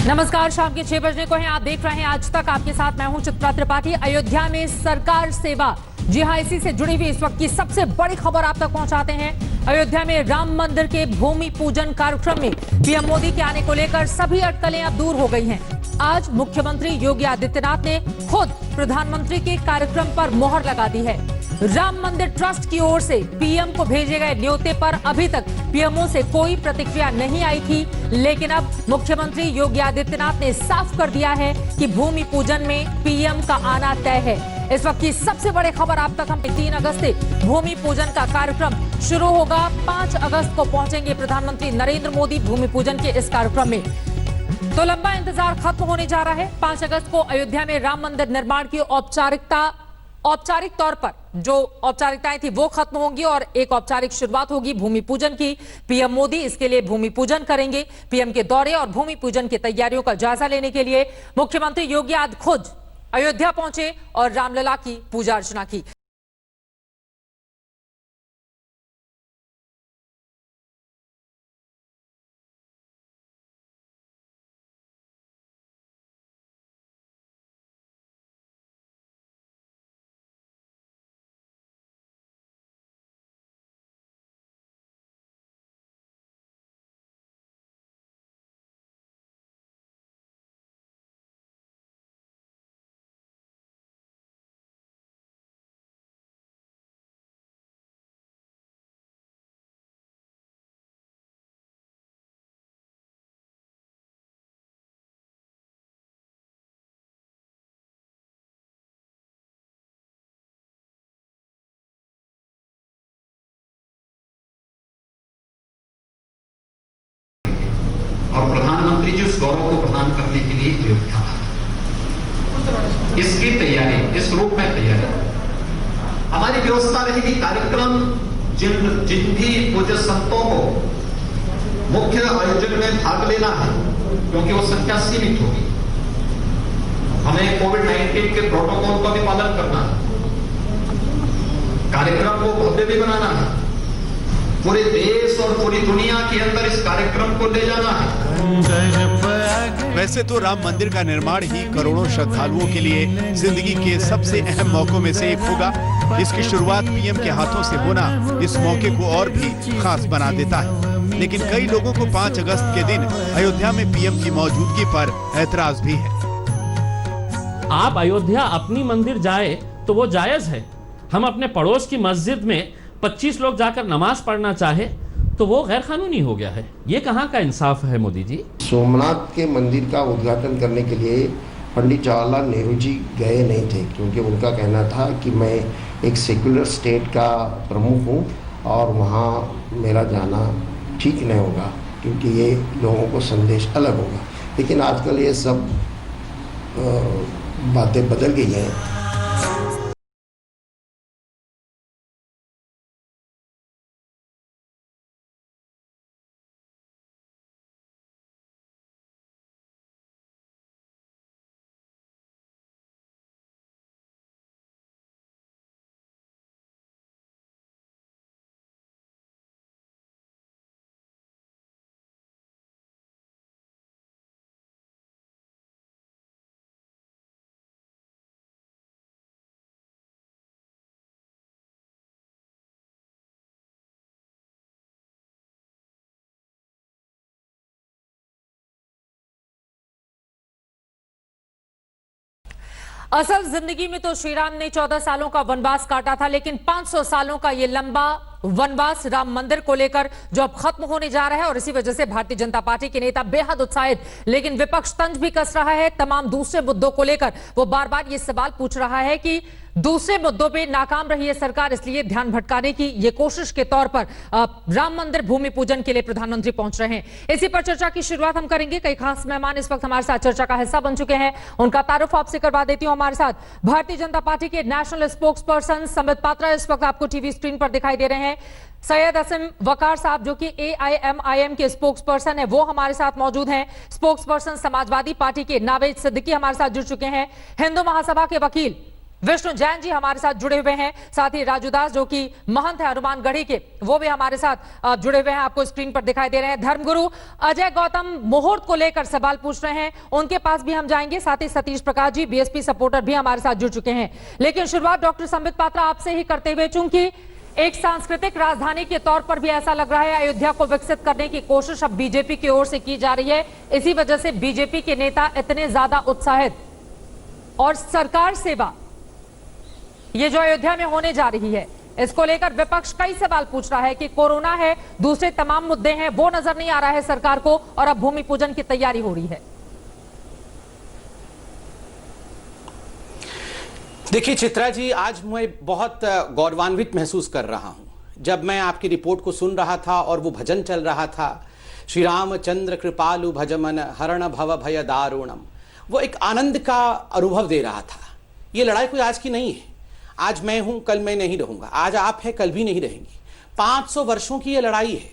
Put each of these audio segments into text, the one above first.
नमस्कार, शाम के 6 बजने को हैं। आप देख रहे हैं आज तक। आपके साथ मैं हूं चित्रा त्रिपाठी। अयोध्या में सरकार सेवा, जी हां, इसी से जुड़ी हुई इस वक्त की सबसे बड़ी खबर आप तक पहुंचाते हैं। अयोध्या में राम मंदिर के भूमि पूजन कार्यक्रम में पीएम मोदी के आने को लेकर सभी अटकलें अब दूर हो गई हैं। आज मुख्यमंत्री योगी आदित्यनाथ ने खुद प्रधानमंत्री के कार्यक्रम पर मोहर लगा दी है। राम मंदिर ट्रस्ट की ओर से पीएम को भेजे गए न्योते पर अभी तक पीएमओ से कोई प्रतिक्रिया नहीं आई थी, लेकिन अब मुख्यमंत्री योगी आदित्यनाथ ने साफ कर दिया है कि भूमि पूजन में पीएम का आना तय है। इस वक्त की सबसे बड़ी खबर आप तक हम 3 अगस्त से भूमि पूजन का कार्यक्रम शुरू होगा। 5 अगस्त को पहुंचेंगे प्रधानमंत्री नरेंद्र मोदी भूमि पूजन के इस कार्यक्रम में। तो लंबा इंतजार खत्म होने जा रहा है। 5 अगस्त को अयोध्या में राम मंदिर निर्माण की औपचारिक तौर पर जो औपचारिकताएं थी वो खत्म होंगी और एक औपचारिक शुरुआत होगी भूमि पूजन की। पीएम मोदी इसके लिए भूमि पूजन करेंगे। पीएम के दौरे और भूमि पूजन की तैयारियों का जायजा लेने के लिए मुख्यमंत्री योगी आज खुद अयोध्या पहुंचे और रामलला की पूजा अर्चना की। और प्रधानमंत्री जी उस गौरव को प्रदान करने के लिए अयोध्या आए। इसकी तैयारी, इस रूप में तैयारी हमारी व्यवस्था रहेगी। कार्यक्रम जिन भी पूज्य संतों को मुख्य आयोजन में भाग लेना है, क्योंकि वो संख्या सीमित होगी, हमें कोविड-19 के प्रोटोकॉल का भी पालन करना है। कार्यक्रम को भव्य भी बनाना है। पूरे देश और पूरी दुनिया के अंदर इस कार्यक्रम को ले जाना है। वैसे तो राम मंदिर का निर्माण ही करोड़ों श्रद्धालुओं के लिए जिंदगी के सबसे अहम मौकों में से एक होगा। इसकी शुरुआत पीएम के हाथों से होना इस मौके को और भी खास बना देता है। लेकिन कई लोगों को 5 अगस्त के दिन अयोध्या में पीएम की मौजूदगी पर ऐतराज भी है। आप अयोध्या अपनी मंदिर जाए तो वो जायज है। हम अपने पड़ोस की मस्जिद में 25 लोग जाकर नमाज पढ़ना चाहे तो वो गैर कानूनी हो गया है। ये कहाँ का इंसाफ है मोदी जी? सोमनाथ के मंदिर का उद्घाटन करने के लिए पंडित जवाहरलाल नेहरू जी गए नहीं थे, क्योंकि उनका कहना था कि मैं एक सेक्युलर स्टेट का प्रमुख हूँ और वहाँ मेरा जाना ठीक नहीं होगा, क्योंकि ये लोगों को संदेश अलग होगा। लेकिन आजकल ये सब बातें बदल गई हैं। असल जिंदगी में तो श्री राम ने 14 सालों का वनवास काटा था, लेकिन 500 सालों का ये लंबा वनवास राम मंदिर को लेकर जो अब खत्म होने जा रहा है, और इसी वजह से भारतीय जनता पार्टी के नेता बेहद उत्साहित, लेकिन विपक्ष तंज भी कस रहा है। तमाम दूसरे मुद्दों को लेकर वो बार बार ये सवाल पूछ रहा है कि दूसरे मुद्दों पे नाकाम रही है सरकार, इसलिए ध्यान भटकाने की ये कोशिश के तौर पर राम मंदिर भूमि पूजन के लिए प्रधानमंत्री पहुंच रहे हैं। इसी पर चर्चा की शुरुआत हम करेंगे। कई खास मेहमान इस वक्त हमारे साथ चर्चा का हिस्सा बन चुके हैं, उनका तारुफ आपसे करवा देती हूं। हमारे साथ भारतीय जनता पार्टी के national spokes person Sambit Patra इस वक्त आपको टीवी स्क्रीन पर दिखाई दे रहे हैं। सैयद असीम वकार साहब जो कि AIMIM के स्पोक्स पर्सन है, वो हमारे साथ मौजूद हैं। स्पोक्स पर्सन समाजवादी पार्टी के नावेद सिद्दीकी हमारे साथ जुड़ चुके हैं। हिंदू महासभा के वकील विष्णु जैन जी हमारे साथ जुड़े हुए हैं, साथ ही राजू दास जो कि महंत है हनुमानगढ़ी के, वो भी हमारे साथ जुड़े हुए हैं, आपको स्क्रीन पर दिखाई दे रहे हैं। धर्मगुरु अजय गौतम मुहूर्त को लेकर सवाल पूछ रहे हैं, उनके पास भी हम जाएंगे। साथ ही सतीश प्रकाश जी बीएसपी सपोर्टर भी हमारे साथ जुड़ चुके हैं। लेकिन शुरुआत डॉक्टर संबित पात्रा आपसे ही करते हुए, चूंकि एक सांस्कृतिक राजधानी के तौर पर भी ऐसा लग रहा है अयोध्या को विकसित करने की कोशिश अब बीजेपी की ओर से की जा रही है, इसी वजह से बीजेपी के नेता इतने ज्यादा उत्साहित। और सरकार सेवा ये जो अयोध्या में होने जा रही है, इसको लेकर विपक्ष कई सवाल पूछ रहा है कि कोरोना है, दूसरे तमाम मुद्दे हैं, वो नजर नहीं आ रहा है सरकार को, और अब भूमि पूजन की तैयारी हो रही है। देखिए चित्रा जी, आज मैं बहुत गौरवान्वित महसूस कर रहा हूं। जब मैं आपकी रिपोर्ट को सुन रहा था और वो भजन चल रहा था, श्री रामचंद्र कृपालु भजमन हरण भव भय दारुणम, वो एक आनंद का अनुभव दे रहा था। ये लड़ाई कोई आज की नहीं है। आज मैं हूं, कल मैं नहीं रहूंगा, आज आप हैं, कल भी नहीं रहेंगी। 500 वर्षों की ये लड़ाई है।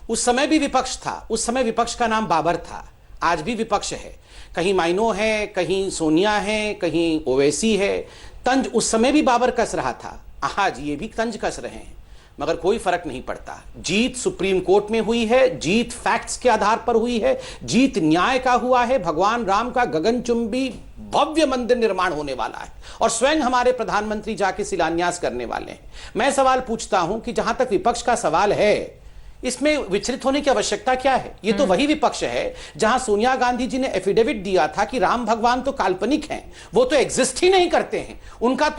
उस समय भी विपक्ष था, उस समय विपक्ष का नाम बाबर था, आज भी विपक्ष है। कहीं माइनो है, कहीं सोनिया है, कहीं ओवैसी है। तंज उस समय भी बाबर कस रहा था, आज ये भी तंज कस रहे हैं, मगर कोई फर्क नहीं पड़ता। जीत सुप्रीम कोर्ट में हुई है, जीत फैक्ट्स के आधार पर हुई है, जीत न्याय का हुआ है। भगवान राम का गगनचुंबी भव्य मंदिर निर्माण होने वाला है और स्वयं हमारे प्रधानमंत्री जाके शिलान्यास करने वाले हैं। मैं सवाल पूछता हूं कि जहां तक विपक्ष का सवाल है, इसमें विचलित होने की आवश्यकता क्या है? ये तो वही विपक्ष है जहां सोनिया गांधी जी ने एफिडेविट दिया था कि राम भगवान तो काल्पनिक हैं, वो तो एग्जिस्ट ही नहीं करते हैं, उनका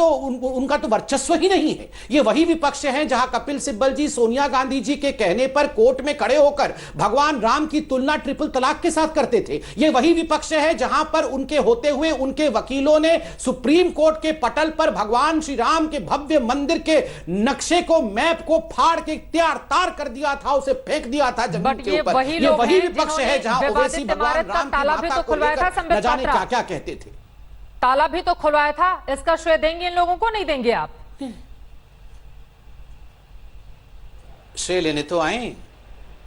तो वर्चस्व ही नहीं है। ये वही विपक्ष है जहां कपिल सिब्बल जी सोनिया गांधी जी के कहने पर कोर्ट में खड़े होकर भगवान राम की तुलना ट्रिपल तलाक के साथ करते थे। ये वही विपक्ष है जहां पर उनके होते हुए उनके वकीलों ने सुप्रीम कोर्ट के पटल पर भगवान श्री राम के भव्य मंदिर के नक्शे को, मैप को फाड़ के त्यार तार कर दिया था, उसे फेंक दिया था जमीन के ऊपर। ये वही विपक्ष है जहां ओवैसी भगवान राम की माता को लेकर न जाने क्या क्या कहते थे। ताला भी तो खुलवाया था, इसका श्रेय देंगे इन लोगों को, नहीं देंगे आप? श्रेय लेने तो आए,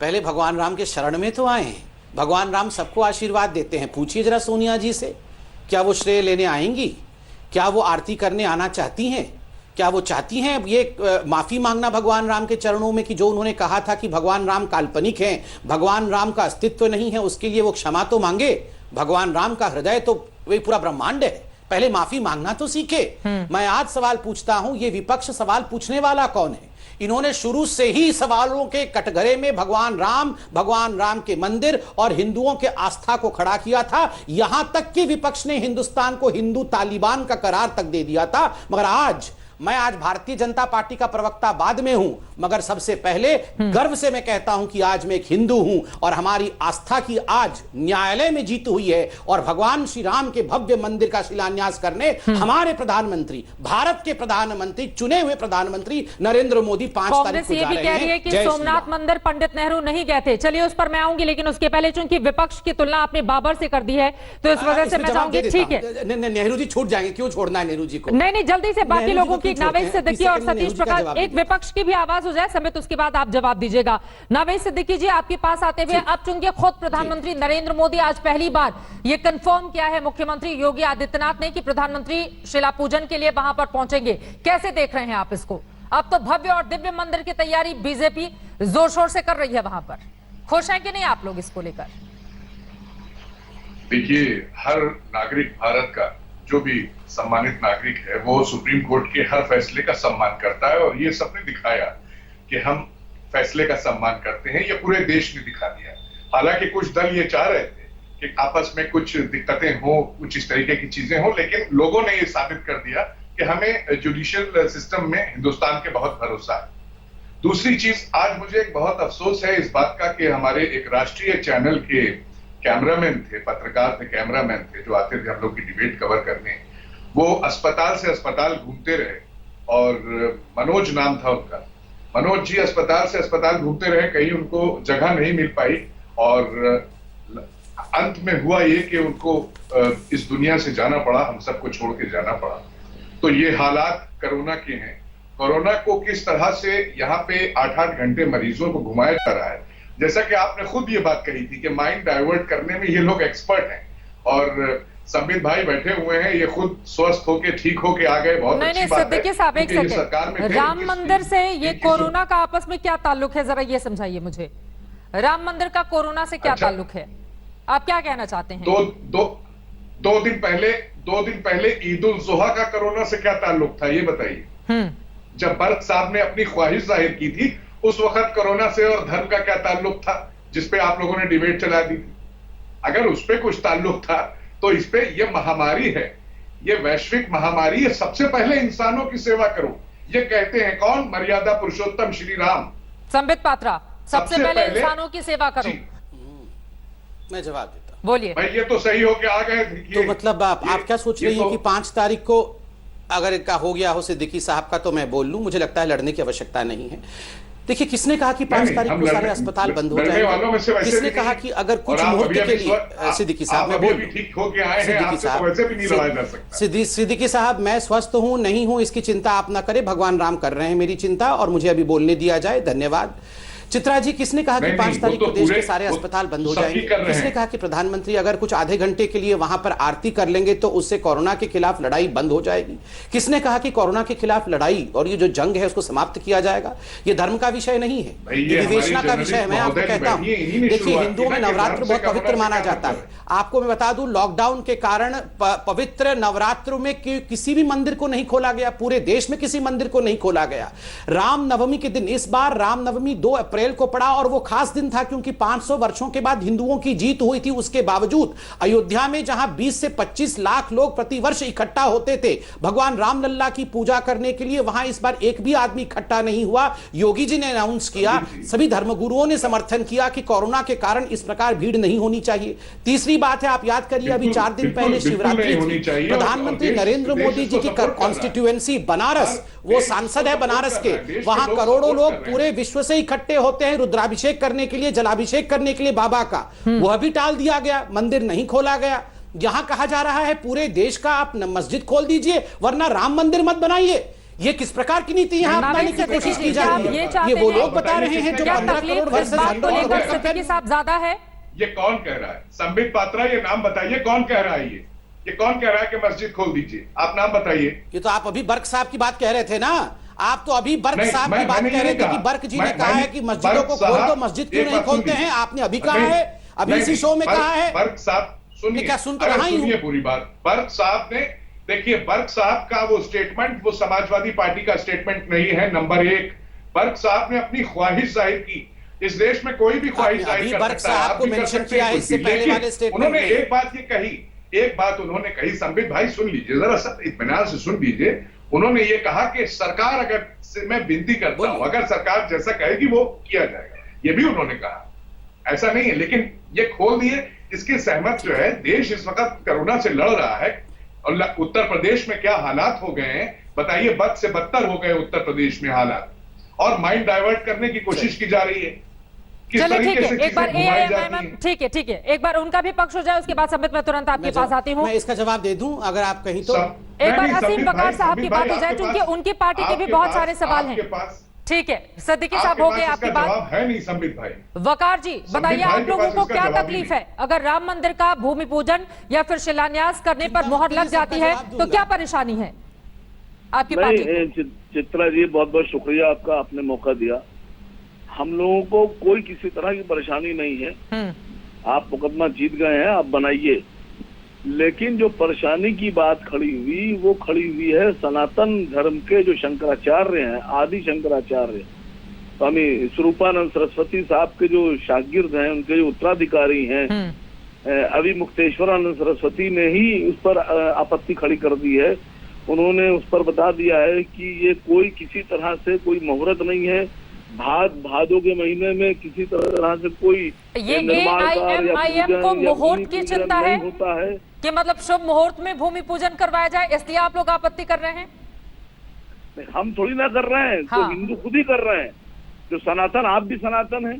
पहले भगवान राम के शरण में तो आए। भगवान राम सबको आशीर्वाद देते हैं। पूछिए जरा सोनिया जी से, क्या वो श्रेय लेने आएंगी? क्या वो आरती करने आना चाहती हैं? क्या वो चाहती हैं ये माफी मांगना भगवान राम के चरणों में कि जो उन्होंने कहा था कि भगवान राम काल्पनिक हैं, भगवान राम का अस्तित्व नहीं है, उसके लिए वो क्षमा तो मांगे? भगवान राम का हृदय तो वही पूरा ब्रह्मांड है, पहले माफी मांगना तो सीखे। मैं आज सवाल पूछता हूं, ये विपक्ष सवाल पूछने वाला कौन है? इन्होंने शुरू से ही सवालों के कटघरे में भगवान राम के मंदिर और हिंदुओं के आस्था को खड़ा किया था। यहां तक कि विपक्ष ने हिंदुस्तान को हिंदू तालिबान का करार तक दे दिया था। मगर आज भारतीय जनता पार्टी का प्रवक्ता बाद में हूं, मगर सबसे पहले गर्व से मैं कहता हूं कि आज मैं एक हिंदू हूं और हमारी आस्था की आज न्यायालय में जीत हुई है। और भगवान श्री राम के भव्य मंदिर का शिलान्यास करने हमारे प्रधानमंत्री, भारत के प्रधानमंत्री, चुने हुए प्रधानमंत्री नरेंद्र मोदी 5 तारीख को जा रहे हैं। कि सोमनाथ मंदिर पंडित नेहरू नहीं गए थे, चलिए उस पर मैं आऊंगी, लेकिन उसके पहले चूंकि विपक्ष की तुलना आपने बाबर से कर दी है तो इस वजह से मैं चाहूंगी, ठीक है नेहरू जी छूट जाएंगे, क्यों छोड़ना है नेहरू जी को? नहीं जल्दी से बाकी लोगों की, नावेद सिद्दीकी और सतीश प्रकाश, एक विपक्ष की भी आवाज हो जाए समित, उसके बाद आप जवाब दीजिएगा। नावेद सिद्दीकी जी आपके पास आते हुए, अब चूंकि खुद प्रधानमंत्री नरेंद्र मोदी आज पहली बार ये कंफर्म किया है मुख्यमंत्री योगी आदित्यनाथ ने कि प्रधानमंत्री शिला पूजन के लिए वहां पर पहुंचेंगे, कैसे देख रहे हैं आप इसको? अब तो भव्य और दिव्य मंदिर की तैयारी बीजेपी जोर शोर से कर रही है वहां पर, खुश हैं कि नहीं आप लोग इसको लेकर? देखिए, हर नागरिक भारत का, जो भी सम्मानित नागरिक है, वो सुप्रीम कोर्ट के हर फैसले का सम्मान करता है और ये सबने दिखाया कि हम फैसले का सम्मान करते हैं। ये पूरे देश ने दिखा दिया। हालांकि कुछ दल ये चाह रहे थे कि आपस में कुछ दिक्कतें हो, कुछ इस तरीके की चीजें हो, लेकिन लोगों ने ये साबित कर दिया कि हमें जुडिशियल सिस्टम में हिंदुस्तान के बहुत भरोसा है। दूसरी चीज, आज मुझे एक बहुत अफसोस है इस बात का कि हमारे एक राष्ट्रीय चैनल के कैमरामैन थे, पत्रकार थे, कैमरामैन थे, जो आते थे हम लोग की डिबेट कवर करने, वो अस्पताल से अस्पताल घूमते रहे और मनोज नाम था उनका। मनोज जी अस्पताल से अस्पताल घूमते रहे, कहीं उनको जगह नहीं मिल पाई और अंत में हुआ ये कि उनको इस दुनिया से जाना पड़ा, हम सबको छोड़ के जाना पड़ा। तो ये हालात कोरोना के हैं। कोरोना को किस तरह से यहाँ पे 8-8 घंटे मरीजों को घुमाया जा रहा है, जैसा कि आपने खुद ये बात कही थी कि माइंड डाइवर्ट करने में ये लोग एक्सपर्ट हैं और संबित भाई बैठे हुए हैं, ये खुद स्वस्थ होके ठीक होके आ गए, बहुत अच्छी बात है। सिद्दीकी साहब एक क्योंकि ये सरकार में सेकंड, थे, राम मंदिर से ये इनकी- कोरोना का आपस में क्या ताल्लुक है, जरा ये समझाइए मुझे। राम मंदिर का कोरोना से क्या अच्छा। ताल्लुक है, आप क्या कहना चाहते हैं? दो दिन पहले ईद उल जुहा का कोरोना से क्या ताल्लुक था, ये बताइए। जब बर्क साहब ने अपनी ख्वाहिश जाहिर की थी, उस वक्त कोरोना से और धर्म का क्या ताल्लुक था, जिसपे आप लोगों ने डिबेट चला दी थी। अगर उस पे कुछ ताल्लुक था तो इस पे ये महामारी है, ये वैश्विक महामारी है, सबसे पहले इंसानों की सेवा करो, ये कहते हैं कौन? मर्यादा पुरुषोत्तम श्री राम। संबित पात्रा, सबसे पहले इंसानों की सेवा करो। जी, मैं जवाब देता हूं। बोलिए। भाई ये तो सही हो के आ गए। तो मतलब आप क्या सोच रही हैं कि 5 तारीख को अगर इनका हो गया हो सिद्दीकी साहब का, तो मैं बोल लूं, मुझे लगता है लड़ने की आवश्यकता नहीं है। देखिए, किसने कहा कि 5 तारीख को सारे अस्पताल बंद हो जाएंगे? किसने कहा कि अगर कुछ मुहूर्त के लिए सिद्दीकी साहब, मैं बोल ठीक हो के आए हैं, आपसे तो वैसे भी नहीं लड़ाया जा सकता। सिद्दीकी साहब, मैं स्वस्थ हूं नहीं हूं इसकी चिंता आप ना करें, भगवान राम कर रहे हैं मेरी चिंता, और मुझे अभी बोलने दिया जाए। धन्यवाद। चित्रा जी, किसने कहा कि 5 तारीख को देश के सारे अस्पताल बंद हो जाएंगे? किसने कहा कि प्रधानमंत्री अगर कुछ आधे घंटे के लिए वहां पर आरती कर लेंगे तो उससे कोरोना के खिलाफ लड़ाई बंद हो जाएगी? किसने कहा कि कोरोना के खिलाफ लड़ाई और ये जो जंग है उसको समाप्त किया जाएगा? ये धर्म का विषय नहीं है, ये विवेचना का विषय है। मैं आपको कहता हूं, देखिए, हिंदुओं में नवरात्र बहुत पवित्र माना जाता है। आपको मैं बता दूं, लॉकडाउन के कारण पवित्र नवरात्र में किसी भी मंदिर को नहीं खोला गया, पूरे देश में किसी मंदिर को नहीं खोला गया। रामनवमी के दिन, इस बार रामनवमी 2 अप्रैल को पड़ा और वो खास दिन था क्योंकि 500 वर्षों के बाद हिंदुओं की जीत हुई थी। उसके बावजूद अयोध्या में जहां 20 से 25 लाख लोग प्रतिवर्ष इकट्ठा होते थे भगवान रामलल्ला की पूजा करने के लिए, वहां इस बार एक भी आदमी इकट्ठा नहीं हुआ। योगी जी ने अनाउंस किया, सभी धर्मगुरुओं ने समर्थन किया कि कोरोना के कारण इस प्रकार भीड़ नहीं होनी चाहिए। तीसरी बात है, आप याद करिए, अभी 4 दिन पहले शिवरात्रि थी। प्रधानमंत्री नरेंद्र मोदी जी की कॉन्स्टिट्यूएंसी बनारस, वो सांसद है बनारस के, वहां करोड़ों लोग पूरे विश्व से इकट्ठे होते हैं रुद्राभिषेक करने के लिए, जलाभिषेक करने के लिए बाबा का, वह भी टाल दिया गया, मंदिर नहीं खोला गया। यहां कहा जा रहा है पूरे देश का आप मस्जिद खोल दीजिए वरना राम मंदिर मत बनाइए। ये किस प्रकार की नीति यहां अपनाने की कोशिश की जा रही है? ये वो लोग बता रहे हैं जो 15 करोड़ वर्ष के साथ ज्यादा है। ये कौन कह रहा है? संबित पात्रा, ये नाम बताइए, कौन कह रहा है? ये कौन कह रहा है कि मस्जिद खोल दीजिए? आप नाम बताइए। ये तो आप अभी बर्क साहब की बात कह रहे थे ना, आप तो अभी बर्क साहब की बात कह रहे थे कि बर्क जी ने कहा है कि मस्जिदों को खोल दो, मस्जिद क्यों नहीं खोलते हैं? आपने अभी कहा है, अभी इसी शो में कहा है। बर्क साहब सुनिए, क्या सुन तो रहा ही हूं पूरी बात। बर्क साहब ने, देखिए, बर्क साहब का वो स्टेटमेंट वो समाजवादी पार्टी का स्टेटमेंट नहीं है। नंबर 1, बर्क साहब ने अपनी ख्वाहिश जाहिर की। इस देश में कोई भी ख्वाहिश जाहिर कर बर्क साहब को मेंशन किया है इससे पहले वाले स्टेटमेंट में। उन्होंने एक बात ये कही, एक बात उन्होंने कही, संबित भाई सुन लीजिए जरा, सब इत्मीनान से सुन लीजिए। उन्होंने ये कहा कि सरकार, अगर से मैं विनती करता हूं, अगर सरकार जैसा कहेगी वो किया जाएगा, ये भी उन्होंने कहा। ऐसा नहीं है, लेकिन ये खोल दिए, इसकी सहमत जो है, देश इस वक्त कोरोना से लड़ रहा है और उत्तर प्रदेश में क्या हालात हो गए हैं बताइए, बद से बदतर हो गए उत्तर प्रदेश में हालात, और माइंड डाइवर्ट करने की कोशिश की जा रही है। चलिए ठीक है, एक बार ठीक है, एक बार उनका भी पक्ष हो जाए, उसके बाद संबित मैं तुरंत आपके पास आती हूँ। मैं इसका जवाब दे दूं अगर आप कहीं तो। एक बार हसीम वकार साहब की बात हो जाए, क्योंकि उनकी पार्टी के भी बहुत सारे सवाल हैं। ठीक है, सिद्दीकी साहब हो गए आपकी बात। है नहीं संबित भाई। वकार जी बताइए, आप लोगों को क्या तकलीफ है अगर राम मंदिर का भूमि पूजन या फिर शिलान्यास करने पर मोहर लग जाती है तो क्या परेशानी है आपकी पार्टी? चित्रा जी, बहुत बहुत शुक्रिया आपका, आपने मौका दिया। हम लोगों को कोई किसी तरह की परेशानी नहीं है। आप मुकदमा जीत गए हैं, आप बनाइए। लेकिन जो परेशानी की बात खड़ी हुई, वो खड़ी हुई है सनातन धर्म के जो शंकराचार्य हैं, आदि शंकराचार्य स्वामी स्वरूपानंद सरस्वती साहब के जो शागिर्द हैं, उनके जो उत्तराधिकारी हैं, अभी मुक्तेश्वरानंद सरस्वती ने ही उस पर आपत्ति खड़ी कर दी है। उन्होंने उस पर बता दिया है कि ये कोई किसी तरह से कोई मुहूर्त नहीं है, भादों के महीने में किसी तरह से कोई ये AIM को मुहूर्त की चिंता है होता है कि मतलब शुभ मुहूर्त में भूमि पूजन करवाया जाए, इसलिए आप लोग आपत्ति कर रहे हैं? हम थोड़ी ना कर रहे हैं, तो हिंदू खुद ही कर रहे हैं। जो सनातन, आप भी सनातन हैं,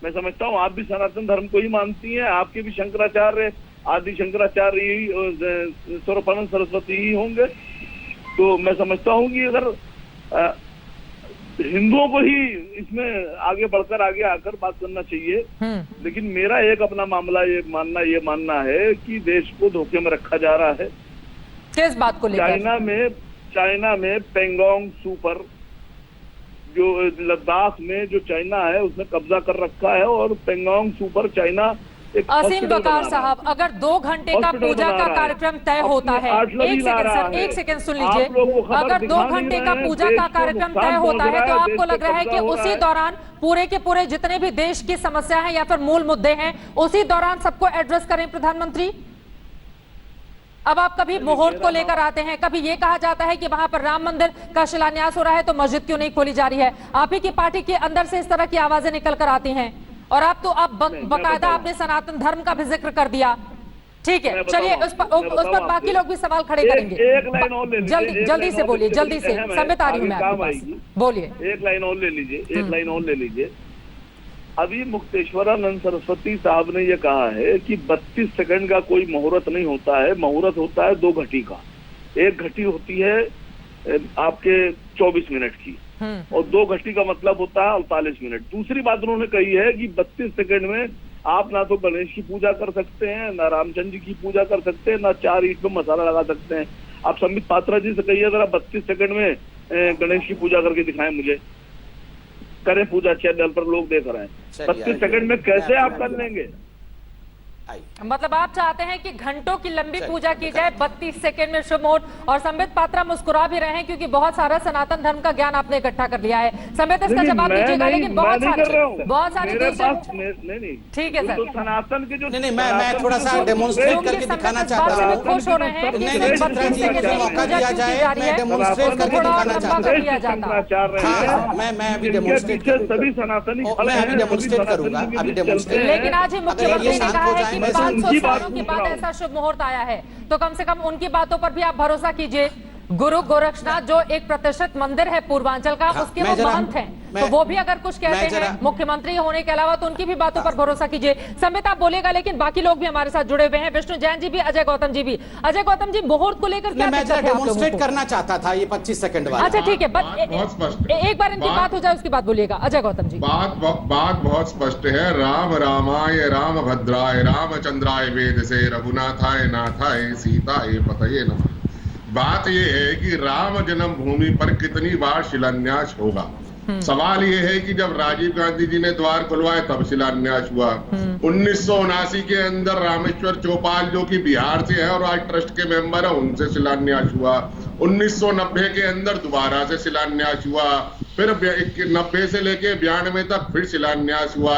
मैं समझता हूँ आप भी सनातन धर्म को ही मानती हैं, आपके भी शंकराचार्य, आदि शंकराचार्य ही स्वरूपानंद सरस्वती ही होंगे। तो मैं समझता हूँ कि अगर हिंदुओं को ही इसमें आगे बढ़कर आगे आकर बात करना चाहिए। लेकिन मेरा एक अपना मामला ये मानना है कि देश को धोखे में रखा जा रहा है। किस बात को लेकर? चाइना में पेंगोंग सुपर जो लद्दाख में जो चाइना है उसने कब्जा कर रखा है, और पेंगोंग सुपर चाइना असीम वकार साहब, अगर 2 घंटे का पूजा का कार्यक्रम तय होता है, एक सेकंड सुन लीजिए, अगर 2 घंटे का पूजा का कार्यक्रम तय होता है तो आपको लग रहा है कि उसी दौरान पूरे के पूरे जितने भी देश की समस्या है या फिर मूल मुद्दे हैं उसी दौरान सबको एड्रेस करें प्रधानमंत्री? अब आप कभी मुहूर्त को लेकर आते हैं, कभी ये कहा जाता है कि वहां पर राम मंदिर का शिलान्यास हो रहा है तो मस्जिद क्यों नहीं खोली जा रही है। आप ही की पार्टी के अंदर से इस तरह की आवाजें निकल कर आती हैं, और आप तो अब बकायदा आपने सनातन धर्म का भी जिक्र कर दिया। ठीक है, चलिए उस पर बाकी लोग भी सवाल खड़े करेंगे। एक लाइन और ले लीजिए, जल्दी से बोलिए, जल्दी से, समय आ रही हूँ मैं आपके पास, बोलिए। एक लाइन और ले लीजिए। अभी मुक्तेश्वरानंद सरस्वती साहब ने ये कहा है कि 32 सेकंड का कोई मुहूर्त नहीं होता है, मुहूर्त होता है 2 घटी का। 1 घटी होती है आपके 24 मिनट की, और 2 घटी का मतलब होता है 48 मिनट। दूसरी बात उन्होंने कही है कि 32 सेकंड में आप ना तो गणेश की पूजा कर सकते हैं, ना रामचंद्र जी की पूजा कर सकते हैं, ना 4 ईंट में मसाला लगा सकते हैं। आप संबित पात्रा जी से कहिए जरा 32 सेकंड में गणेश की पूजा करके दिखाएं, मुझे करें पूजा, चैनल पर लोग देख रहे हैं। 32 सेकंड में कैसे आप कर लेंगे? मतलब आप चाहते हैं कि घंटों की लंबी पूजा की जाए 32 सेकंड में शुभ मुहूर्त। और संबित पात्रा मुस्कुरा भी रहे हैं क्योंकि बहुत सारा सनातन धर्म का ज्ञान आपने इकट्ठा कर लिया है। संबित इसका जवाब दीजिएगा, लेकिन बहुत सारे ठीक है सर, सनातन के जो नहीं, मैं थोड़ा सा डेमोन्स्ट्रेट करके दिखाना चाहता हूँ। खुश हो रहे हैं, मौका दिया जाए, मैं डेमोन्स्ट्रेट करके दिखाना चाहता हूँ। मैं अभी डेमोन्स्ट्रेट सभी सनातनी, मैं अभी डेमोन्स्ट्रेट करूंगा, अभी डेमोन्स्ट्रेट। लेकिन आज ही मुख्यमंत्री ने कहा है कि 500 सालों के बाद ऐसा शुभ मुहूर्त आया है, तो कम से कम उनकी बातों पर भी आप भरोसा कीजिए। गुरु गोरक्षनाथ जो एक प्रतिष्ठित मंदिर है पूर्वांचल का, उसके वो महंत हैं, तो वो भी अगर कुछ कहते हैं मुख्यमंत्री होने के अलावा तो उनकी भी बातों पर भरोसा कीजिए। संबित आप बोलेगा, लेकिन बाकी लोग भी हमारे साथ जुड़े हुए हैं, विष्णु जैन जी भी, अजय गौतम जी भी। अजय गौतम जी, मुहूर्त को लेकर क्या डेमोन्स्ट्रेट करना चाहता था ये 25 सेकंड वाला। अच्छा ठीक है, एक बार इनकी बात हो जाए उसके बाद बोलिएगा अजय गौतम जी। बात बहुत स्पष्ट है। राम रामाय राम भद्राय रामचंद्राय वेद से रघुनाथाय नाथाय सीताय पतये नमः। बात यह है कि राम जन्मभूमि पर कितनी बार शिलान्यास होगा। सवाल ये है कि जब राजीव गांधी जी ने द्वार खुलवाए तब शिलान्यास हुआ। 1979 के अंदर रामेश्वर चौपाल जो कि बिहार से है और आज ट्रस्ट के मेंबर है, उनसे शिलान्यास हुआ। 1990 के अंदर दोबारा से शिलान्यास हुआ, फिर 90 से लेके 92 तक फिर शिलान्यास हुआ।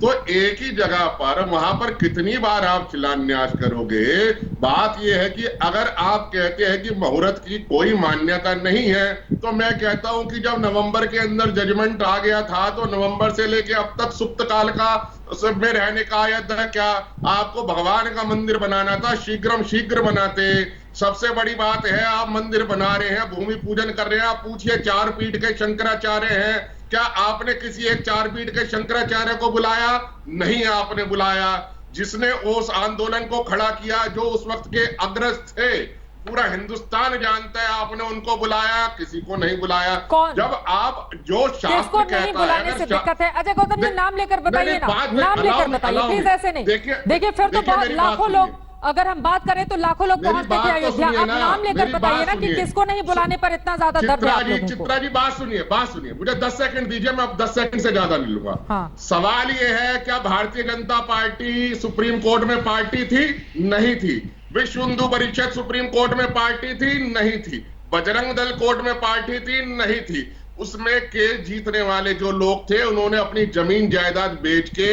तो एक ही जगह पर वहां पर कितनी बार आप शिलान्यास करोगे? बात यह है कि अगर आप कहते हैं कि मुहूर्त की कोई मान्यता नहीं है, तो मैं कहता हूं कि जब नवंबर के अंदर जजमेंट आ गया था तो नवंबर से लेके अब तक सुप्त काल का में रहने का आयत है क्या? आपको भगवान का मंदिर बनाना था, शीघ्र बनाते। सबसे बड़ी बात है आप मंदिर बना रहे हैं, भूमि पूजन कर रहे हैं। आप पूछिए 4 पीठ के शंकराचार्य हैं, क्या आपने किसी एक 4 पीठ के शंकराचार्य को बुलाया? नहीं आपने बुलाया। जिसने उस आंदोलन को खड़ा किया, जो उस वक्त के अग्रज थे, पूरा हिंदुस्तान जानता है, आपने उनको बुलाया? किसी को नहीं बुलाया। जब आप जो शास्त्र कहता है, से दिक्कत है। अजय गौतम जी नाम लेकर बताइए ना, नाम लेकर बताइए प्लीज, ऐसे नहीं। देखिए फिर तो बहुत लाखों लोग, अगर हम बात करें तो लाखों लोग पहुंचते थे अयोध्या। आप नाम लेकर बताइए ना कि किसको नहीं बुलाने पर इतना ज्यादा दर्द है आप लोगों को। चित्रा जी बात सुनिए, मुझे 10 सेकंड दीजिए, मैं अब 10 सेकंड से ज्यादा नहीं लूंगा। हाँ। सवाल ये है, क्या Bharatiya Janata party supreme court में पार्टी थी? नहीं थी। विश्व हिंदू परिषद सुप्रीम कोर्ट में पार्टी थी? नहीं थी। बजरंग दल कोर्ट में पार्टी थी? नहीं थी। उसमें केस जीतने वाले जो लोग थे, उन्होंने अपनी जमीन जायदाद बेच के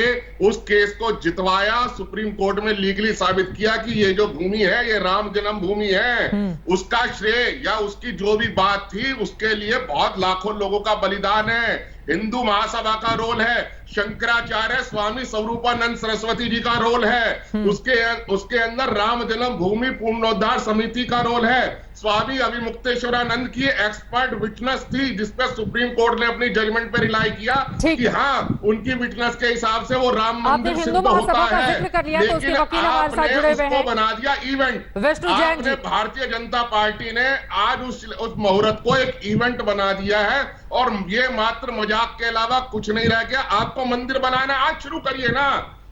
उस केस को जितवाया, सुप्रीम कोर्ट में लीगली साबित किया कि ये जो भूमि है ये राम जन्म भूमि है। उसका श्रेय या उसकी जो भी बात थी, उसके लिए बहुत लाखों लोगों का बलिदान है। हिंदू महासभा का रोल है। शंकराचार्य स्वामी स्वरूपानंद सरस्वती जी का रोल है, उसके अंदर राम जन्मभूमि पुनरुद्धार समिति का रोल है, स्वामी अभिमुक्तेश्वरानंद की एक्सपर्ट विटनेस थी जिसपे सुप्रीम कोर्ट ने अपनी जजमेंट पे रिलाई किया कि हाँ उनकी विटनेस के हिसाब से वो राम मंदिर सिद्ध होता है, लेकिन आपने उसको बना दिया इवेंट। आपने भारतीय जनता पार्टी ने आज उस मुहूर्त को एक इवेंट बना दिया है और ये मात्र मजाक के अलावा कुछ नहीं रह गया। आपको मंदिर बनाना आज शुरू करिए ना,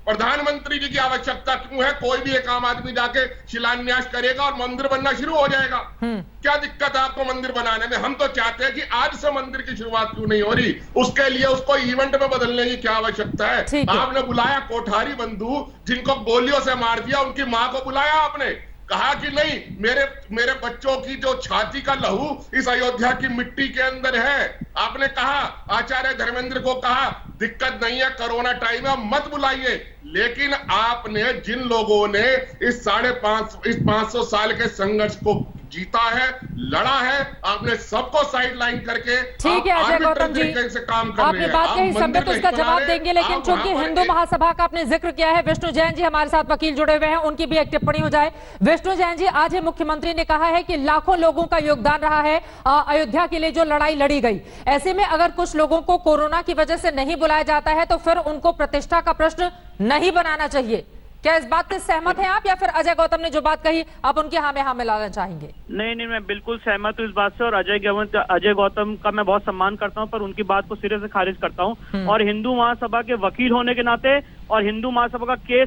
प्रधानमंत्री जी की आवश्यकता क्यों है? कोई भी एक आम आदमी जाके शिलान्यास करेगा और मंदिर बनना शुरू हो जाएगा। क्या दिक्कत है आपको मंदिर बनाने में? हम तो चाहते हैं कि आज से मंदिर की शुरुआत क्यों नहीं हो रही, उसके लिए उसको इवेंट में बदलने की क्या आवश्यकता है? आपने बुलाया कोठारी बंधु जिनको गोलियों से मार दिया, उनकी मां को बुलाया आपने, कहा कि नहीं मेरे बच्चों की जो छाती का लहू इस अयोध्या की मिट्टी के अंदर है। आपने कहा, आचार्य धर्मेंद्र को कहा दिक्कत नहीं है, कोरोना टाइम है, मत बुलाइए। लेकिन आपने जिन लोगों ने इस 550 साल के संघर्ष को जीता है, लड़ा है, आपने सबको साइड लाइन करके ठीक है अजय गौतम जी, आपने बात कही, सब तो उसका जवाब देंगे, लेकिन चूंकि हिंदू महासभा का आपने जिक्र किया है, विष्णु जैन जी हमारे साथ वकील जुड़े हुए हैं, उनकी भी एक टिप्पणी हो जाए। विष्णु जैन जी, आज मुख्यमंत्री ने कहा है कि लाखों लोगों का योगदान रहा है अयोध्या के लिए जो लड़ाई लड़ी गई, ऐसे में अगर कुछ लोगों को कोरोना की वजह से नहीं बुलाया जाता है तो फिर उनको प्रतिष्ठा का प्रश्न नहीं बनाना चाहिए। क्या इस बात से सहमत हैं आप, या फिर अजय गौतम ने जो बात कही आप उनके हाँ में हाँ मिलाना चाहेंगे? नहीं, मैं बिल्कुल सहमत हूँ इस बात से, और अजय गौतम का मैं बहुत सम्मान करता हूँ, पर उनकी बात को सिरे से खारिज करता हूँ। और हिंदू महासभा के वकील होने के नाते और हिंदू महासभा का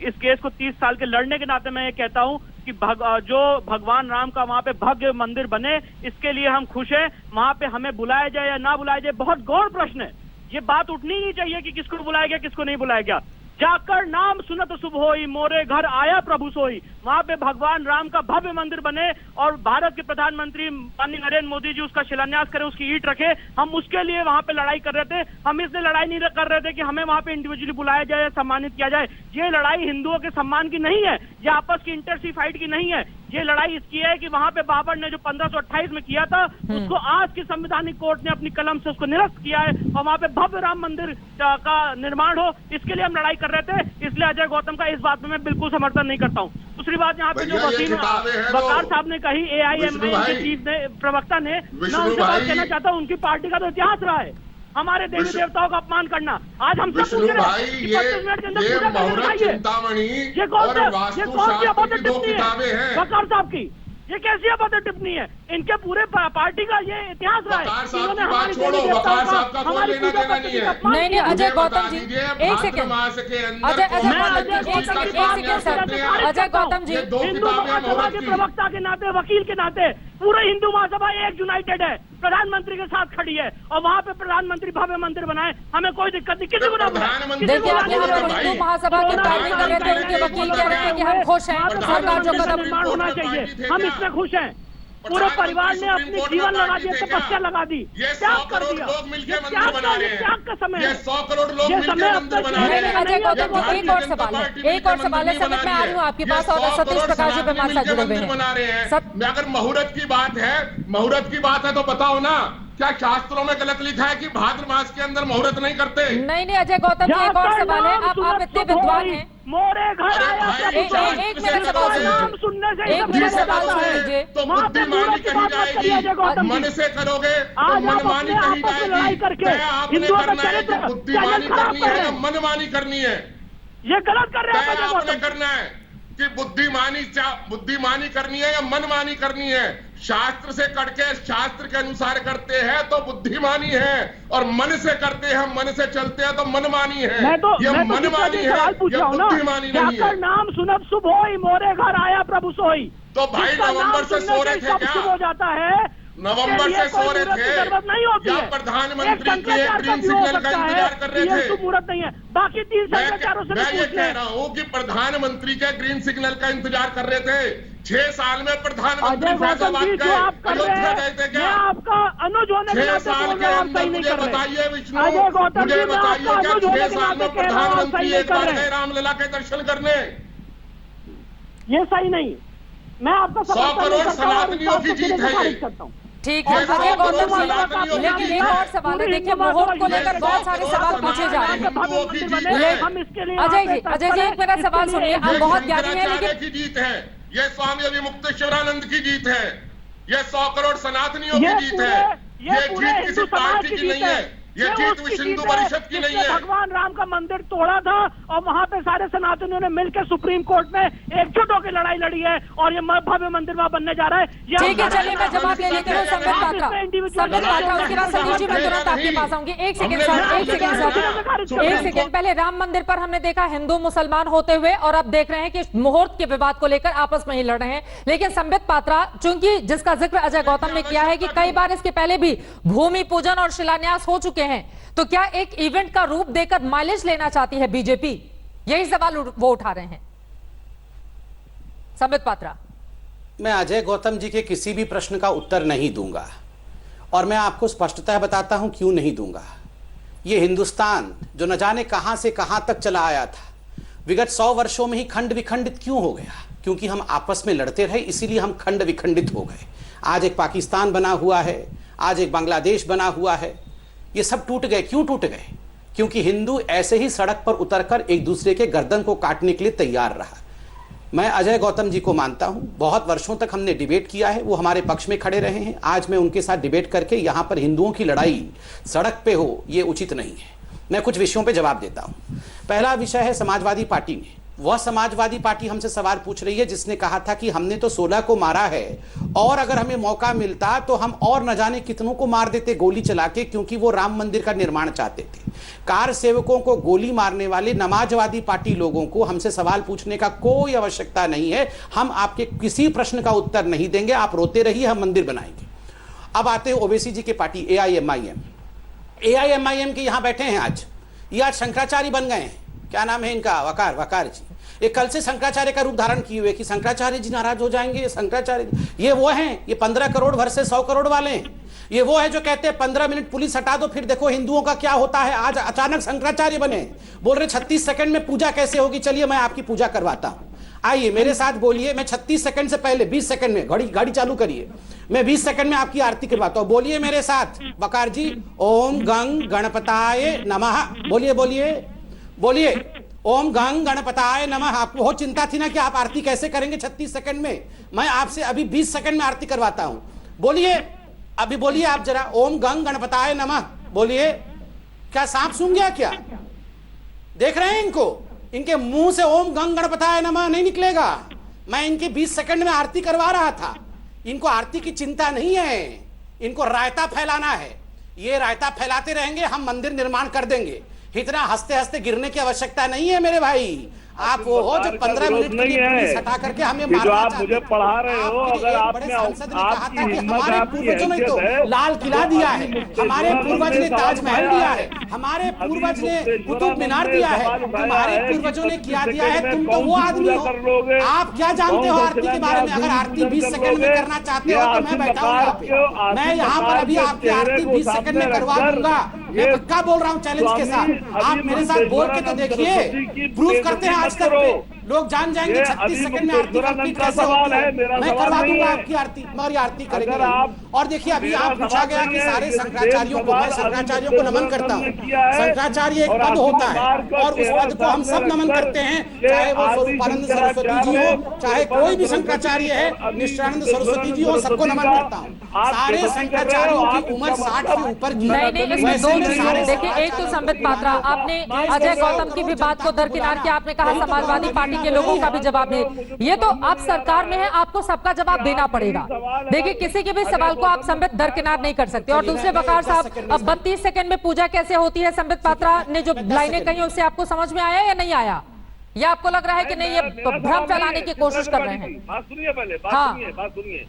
इस केस को 30 साल के लड़ने के नाते मैं ये कहता हूँ कि जो भगवान राम का वहाँ पे भव्य मंदिर बने, इसके लिए हम खुश हैं। वहाँ पे हमें बुलाया जाए या ना बुलाया जाए बहुत गौर प्रश्न है, ये बात उठनी नहीं चाहिए कि किसको बुलाया गया किसको नहीं बुलाया गया। जाकर नाम सुनत शुभ होई, मोरे घर आया प्रभु सोई। वहां पे भगवान राम का भव्य मंदिर बने और भारत के प्रधानमंत्री माननीय नरेंद्र मोदी जी उसका शिलान्यास करें, उसकी ईंट रखे। हम उसके लिए वहां पे लड़ाई कर रहे थे। हम इसलिए लड़ाई नहीं कर रहे थे कि हमें वहां पे इंडिविजुअली बुलाया जाए, सम्मानित किया जाए। ये लड़ाई हिंदुओं के सम्मान की नहीं है, ये आपस की इंटरसी फाइट की नहीं है। ये लड़ाई इसकी है कि वहां पे बाबर ने जो 1528 में किया था उसको आज की संवैधानिक कोर्ट ने अपनी कलम से उसको निरस्त किया है और वहां पे भव्य राम मंदिर का निर्माण हो, इसके लिए हम लड़ाई कर रहे थे। इसलिए अजय गौतम का इस बात में मैं बिल्कुल समर्थन नहीं करता हूँ। दूसरी बात यहाँ पे जो वकील वकार साहब ने कही, AIMI के चीफ ने, प्रवक्ता ने, मैं उनसे बात कहना चाहता हूँ, उनकी पार्टी का तो इतिहास रहा है हमारे देवी देवताओं का अपमान करना। आज हम सब पूछ रहे हैं कि 25 मिनट के अंदर पूजा करना चाहिए। ये कौन सी अभद्र टिप्पणी है वकार साहब की? ये कैसी अभद्र टिप्पणी है? इनके पूरे पार्टी का ये इतिहास रहा है। इन्होंने हमारी देवी देवताओं का हमारी पूजा करने का अपमान। नहीं, अजय गौतम जी एक सेकंड, अजय गौतम जी, हिंदू महासभा के प्रवक्ता के नाते, वकील के नाते पूरे हिंदू महासभा एक यूनाइटेड है, प्रधानमंत्री के साथ खड़ी है और वहाँ पे प्रधानमंत्री भव्य मंदिर बनाए, हमें कोई दिक्कत नहीं। किसी को ना देखिए, आप हिंदू महासभा की तारीफ कर रहे थे, उनके वकील कह रहे थे कि हम खुश हैं, सरकार जो कदम निर्माण होना चाहिए, हम इसमें खुश हैं। पूरे परिवार ने अपनी जीवन लगा दिया, तपस्या लगा दी, त्याग कर दिया। त्याग का समय है, 100 करोड़ लोग मिलकर मंदिर बना रहे हैं। अजय गौतम जी, एक और सवाल है, समित में आ रही हूँ आपके पास, और सतीश प्रकाश जी हमारे साथ जुड़े हुए हैं। अगर मुहूर्त की बात है तो बताओ ना, क्या शास्त्रों में गलत लिखा है कि भाद्र मास के अंदर मुहूर्त नहीं करते? नहीं, अजय गौतम जी एक और सवाल है, आप इतने विद्वान हैं, मोरे घर आया एक मिनट सवाल सुनने से एक मिनट सवाल सुन लीजिए। तो बुद्धिमानी कही जाएगी, मन से करोगे तो मनमानी कही जाएगी। आपने करना है कि बुद्धिमानी करनी है या मनमानी करनी है? ये गलत कर रहे हैं। आपने करना है कि बुद्धिमानी करनी है या मनमानी करनी है। शास्त्र से करके शास्त्र के अनुसार करते हैं तो बुद्धिमानी है, और मन से करते हैं, मन से चलते हैं तो मनमानी है। ये मनमानी है, ये बुद्धिमानी नहीं है। नाम सुनब शुभ होई, मोरे घर आया प्रभु सोई। तो भाई नवंबर से सो रहे थे क्या? हो जाता है, नवंबर से सो रहे थे या प्रधानमंत्री की एक ग्रीन सिग्नल का इंतजार कर रहे थे? मुहूर्त नहीं है, बाकी 3 साल से मैं ये कह रहा हूँ कि प्रधानमंत्री के ग्रीन सिग्नल का इंतजार कर रहे थे। 6 साल में प्रधानमंत्री फैसलाबाद गए, अयोध्या गए थे क्या? आपका अनुज होने 6 साल के अंदर मुझे बताइए विष्णु, मुझे बताइए क्या 6 साल में प्रधानमंत्री एक बार गए रामलला के दर्शन करने? ये सही नहीं। मैं आपका 100 करोड़ सनातनियों की जीत है ये। ठीक है अजय गौतम जी, लेकिन एक और सवाल है। देखिए मुहूर्त को लेकर बहुत सारे सवाल पूछे जा रहे हैं। अजय जी एक मेरा सवाल सुनिए, आप बहुत ज्ञानी हैं लेकिन की जीत है, ये स्वामी अभिमुक्तेश्वरानंद की जीत है, ये 100 करोड़ सनातनियों की जीत है, ये जीत किसी पार्टी की नहीं है, ये जीत विश्व हिंदू परिषद की नहीं है। भगवान राम का मंदिर तोड़ा था और वहाँ पे सारे सनातनियों ने मिलकर सुप्रीम कोर्ट में एकजुट होकर लड़ाई लड़ी है और ये भव्य मंदिर वहाँ बनने जा रहा है। ठीक है चलिए मैं जवाब ले लेती हूँ संबित पात्रा, उसके बाद सतीश जी मैं तुरंत आपके पास आऊंगी। एक सेकंड पहले राम मंदिर पर हमने देखा हिंदू मुसलमान होते हुए और अब देख रहे हैं कि मुहूर्त के विवाद को लेकर आपस में ही लड़ रहे हैं। लेकिन संबित पात्रा चूंकि जिसका जिक्र अजय गौतम ने किया है कि कई बार इसके पहले भी भूमि पूजन और शिलान्यास हो चुके हैं, तो क्या एक इवेंट का रूप देकर माइलेज लेना चाहती है बीजेपी? यही सवाल वो उठा रहे हैं संबित पात्रा। मैं अजय गौतम जी के किसी भी प्रश्न का उत्तर नहीं दूंगा और मैं आपको स्पष्टतः बताता हूं क्यों नहीं दूंगा। ये हिंदुस्तान जो न जाने कहां से कहां तक चला आया था, विगत 100 वर्षों में ही खंड विखंडित क्यों हो गया? क्योंकि हम आपस में लड़ते रहे, इसीलिए हम खंड विखंडित हो गए। आज एक पाकिस्तान बना हुआ है, आज एक बांग्लादेश बना हुआ है, ये सब टूट गए। क्यों टूट गए? क्योंकि हिंदू ऐसे ही सड़क पर उतरकर एक दूसरे के गर्दन को काटने के लिए तैयार रहा। मैं अजय गौतम जी को मानता हूं, बहुत वर्षों तक हमने डिबेट किया है, वो हमारे पक्ष में खड़े रहे हैं। आज मैं उनके साथ डिबेट करके यहां पर हिंदुओं की लड़ाई सड़क पे हो, ये उचित नहीं है। मैं कुछ विषयों पे जवाब देता हूं। पहला विषय है समाजवादी पार्टी में। वह समाजवादी पार्टी हमसे सवाल पूछ रही है जिसने कहा था कि हमने तो 16 को मारा है और अगर हमें मौका मिलता तो हम और न जाने कितनों को मार देते गोली चला के, क्योंकि वो राम मंदिर का निर्माण चाहते थे। कार सेवकों को गोली मारने वाले समाजवादी पार्टी लोगों को हमसे सवाल पूछने का कोई आवश्यकता नहीं है। हम आपके किसी प्रश्न का उत्तर नहीं देंगे, आप रोते रहिए, हम मंदिर बनाएंगे। अब आते हैं ओवैसी जी की पार्टी AIMIM के यहां बैठे हैं आज, ये आज शंकराचार्य बन गए हैं। क्या नाम है इनका? वकार जी। ये कल से शंकराचार्य का रूप धारण किए हुए कि शंकराचार्य जी नाराज हो जाएंगे। शंकराचार्य ये वो हैं, ये 15 करोड़ वर्सेस 100 करोड़ वाले हैं। ये वो है जो कहते हैं 15 मिनट पुलिस हटा दो फिर देखो हिंदुओं का क्या होता है। आज अचानक शंकराचार्य बने, बोल रहे 36 सेकंड में पूजा कैसे होगी। चलिए मैं आपकी पूजा करवाता हूं, आइए मेरे साथ बोलिए। मैं 36 सेकंड से पहले 20 सेकंड में गाड़ी चालू करिए, मैं 20 सेकंड में आपकी आरती करवाता हूं। बोलिए मेरे साथ वकार जी, ओम गंग गणपताय नमः। बोलिए बोलिए बोलिए, ओम गंग गणपताय नमः। आपको बहुत चिंता थी ना कि आप आरती कैसे करेंगे 36 सेकंड में। मैं आपसे अभी 20 सेकंड में आरती करवाता हूं। बोलिए, अभी बोलिए आप जरा, ओम गंग गणपताय नमः बोलिए। क्या सांप सूंघ गया क्या? देख रहे हैं इनको, इनके मुंह से ओम गंग गणपताय नमः नहीं निकलेगा। मैं इनके 20 सेकंड में आरती करवा रहा था। इनको आरती की चिंता नहीं है, इनको रायता फैलाना है। ये रायता फैलाते रहेंगे, हम मंदिर निर्माण कर देंगे। इतना हंसते हंसते गिरने की आवश्यकता नहीं है मेरे भाई। आप वो हो जो 15 मिनट के लिए पुलिस हटा करके हमें मारना जो आप मुझे पढ़ा रहे हो, अगर आपने आपकी हिम्मत, हमारे पूर्वजों ने तो लाल किला दिया है, हमारे पूर्वज ने ताजमहल दिया है, हमारे पूर्वज ने कुतुब मीनार दिया है, तुम्हारे पूर्वजों ने क्या दिया है? तुम तो वो आदमी हो, आप क्या जानते हो आरती के बारे में? अगर आरती 20 सेकंड में करना चाहते हो तो मैं बैठा हूँ, मैं यहाँ पर अभी आपकी आरती 20 सेकंड में करवा दूंगा। मैं पक्का बोल रहा हूँ चैलेंज के साथ। आप मेरे साथ बोल के तो देखिए, प्रूफ करते हैं। आज तक लोग जान जाएंगे 36 सेकंड में आरती कंप्लीट कैसे होती है। मैं करवा दूंगा आपकी आरती, हमारी आरती करेंगे। और देखिए अभी आप पूछा गया कि सारे शंकराचार्यों को, मैं शंकराचार्यों को नमन करता हूँ। शंकराचार्य एक पद होता है और उस पद को हम सब नमन करते हैं, चाहे वो स्वरूपानंद सरस्वती जी हो, चाहे कोई भी शंकराचार्य है, निष्ठानंद सरस्वती जी हो, सबको नमन करता हूँ। सारे शंकराचार्यों की उम्र 60 के ऊपर की। देखिए एक तो संबित पात्रा, आपने अजय गौतम की भी बात को दरकिनार किया, आपने कहा समाजवादी पार्टी के लोगों का भी जवाब दे। ये तो आप सरकार में है, आपको सबका जवाब देना पड़ेगा। देखिए किसी के भी सवाल को आप संबित दरकिनार नहीं कर सकते। और दूसरे वकार साहब, अब 32 सेकंड में पूजा कैसे होती है? संबित पात्रा ने जो लाइनें कही उससे आपको समझ में आया या नहीं आया, या आपको लग रहा है कि नहीं ये भ्रम फैलाने की कोशिश कर रहे हैं? बात सुनिए पहले, बात सुनिए।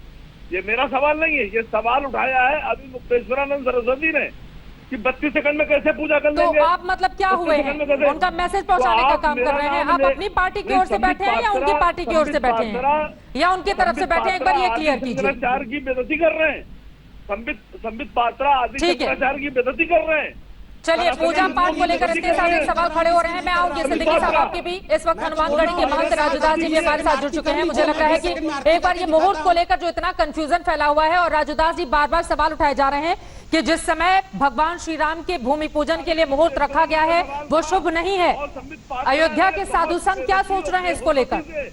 ये मेरा सवाल नहीं है, ये सवाल उठाया है अभी मुक्तेश्वरानंद सरस्वती ने कि 32 सेकंड में कैसे पूजा कर लेंगे। तो आप मतलब क्या हुए हैं? उनका मैसेज पहुंचाने का काम कर रहे हैं। आप अपनी पार्टी की ओर से बैठे हैं या उनकी पार्टी की ओर से बैठे हैं, या उनकी तरफ से बैठे हैं? एक बार ये क्लियर कीजिए। शंकराचार्य की बेइज्जती कर रहे हैं, संबित पात्रा आदि शंकराचार्य की बेइज्जती कर रहे हैं। चलिए, पूजा पाठ को लेकर इतने सारे सवाल खड़े हो रहे हैं। मैं आऊंगी सिद्दीकी साहब आपके भी। इस वक्त हनुमानगढ़ी के महंत राजूदास जी भी हमारे साथ जुड़ चुके हैं। मुझे लग रहा है कि एक बार ये मुहूर्त को लेकर जो इतना कंफ्यूजन फैला हुआ है, और राजूदास जी बार बार सवाल उठाए जा रहे हैं कि जिस समय भगवान श्री राम के भूमि पूजन के लिए मुहूर्त रखा गया है वो शुभ नहीं है। अयोध्या के साधु संत क्या सोच रहे हैं इसको लेकर?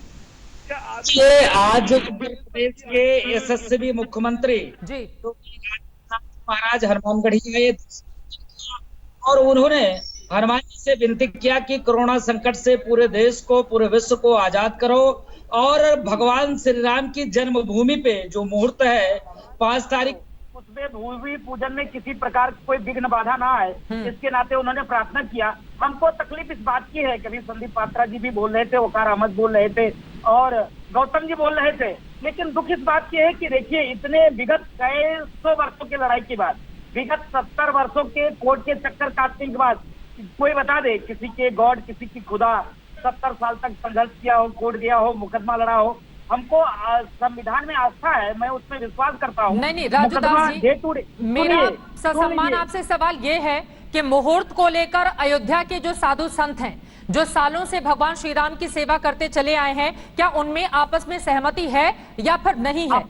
ये आज उत्तर प्रदेश के यशस्वी मुख्यमंत्री जी महाराज हनुमानगढ़ी आए और उन्होंने हनुमान जी से विनती किया कि कोरोना संकट से पूरे देश को, पूरे विश्व को आजाद करो और भगवान श्री राम की जन्मभूमि पे जो मुहूर्त है 5 तारीख, उसमें भूमि पूजन में किसी प्रकार कोई विघ्न बाधा ना आए, इसके नाते उन्होंने प्रार्थना किया। हमको तकलीफ इस बात की है, कभी संदीप पात्रा जी भी बोल रहे थे, वकार अहमद बोल रहे थे और गौतम जी बोल रहे थे, लेकिन दुख इस बात की है कि देखिए इतने विगत कई 100 वर्षों की लड़ाई के बाद, विगत 70 वर्षों के कोर्ट के चक्कर काटने के बाद कोई बता दे किसी के गॉड, किसी की खुदा 70 साल तक संघर्ष किया हो, कोर्ट गया हो, मुकदमा लड़ा हो। हमको संविधान में आस्था है, मैं उसमें विश्वास करता हूँ। नहीं राजूदास जी, मेरा ससम्मान आपसे सवाल ये है कि मुहूर्त को लेकर अयोध्या के जो साधु संत हैं, जो सालों से भगवान श्री राम की सेवा करते चले आए हैं, क्या उनमें आपस में सहमति है या फिर नहीं है?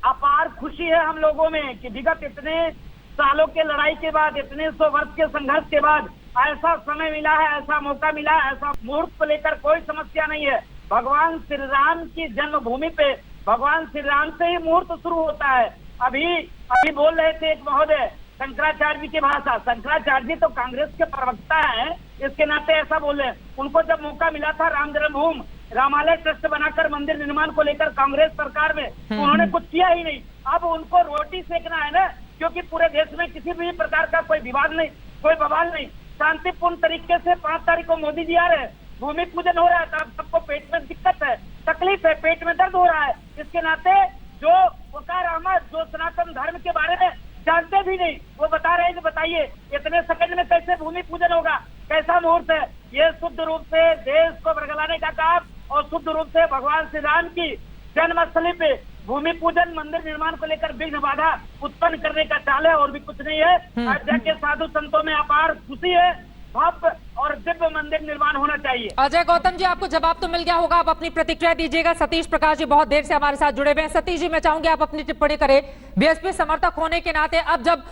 अपार खुशी है हम लोगों में कि विगत इतने सालों के लड़ाई के बाद, इतने 100 वर्ष के संघर्ष के बाद ऐसा समय मिला है, ऐसा मौका मिला है, ऐसा मुहूर्त को लेकर कोई समस्या नहीं है। भगवान श्री राम की जन्मभूमि पे भगवान श्री राम से ही मुहूर्त शुरू होता है। अभी बोल रहे थे एक महोदय शंकराचार्य जी की भाषा, शंकराचार्य जी तो कांग्रेस के प्रवक्ता हैं, इसके नाते ऐसा बोल रहे हैं। उनको जब मौका मिला था राम जन्मभूमि रामालय ट्रस्ट बनाकर मंदिर निर्माण को लेकर कांग्रेस सरकार में, तो उन्होंने कुछ किया ही नहीं। अब उनको रोटी सेकना है ना, क्योंकि पूरे देश में किसी भी प्रकार का कोई विवाद नहीं, कोई बवाल नहीं, शांतिपूर्ण तरीके से 5 तारीख को मोदी जी आ रहे हैं, भूमि पूजन हो रहा है, तब सबको पेट में दिक्कत है, तकलीफ है, पेट में दर्द हो रहा है। इसके नाते जो वकार अहमद जो सनातन धर्म के बारे में जानते भी नहीं, वो बता रहे हैं कि बताइए इतने सेकंड में कैसे भूमि पूजन होगा, कैसा मुहूर्त है। ये शुद्ध रूप से देश को बरगलाने का काम और शुद्ध रूप से भगवान श्री राम की जन्मस्थली पे भूमि पूजन, मंदिर निर्माण को लेकर विघ्न बाधा उत्पन्न करने का चाल है, और भी कुछ नहीं है। अयोध्या के साधु संतों में अपार खुशी है, भव्य और दिव्य मंदिर निर्माण होना चाहिए। अजय गौतम जी, आपको जवाब तो मिल गया होगा, आप अपनी प्रतिक्रिया दीजिएगा। सतीश प्रकाश जी बहुत देर से हमारे साथ जुड़े हुए हैं। सतीश जी, मैं चाहूंगी आप अपनी टिप्पणी करें। बीएसपी समर्थक होने के नाते अब जब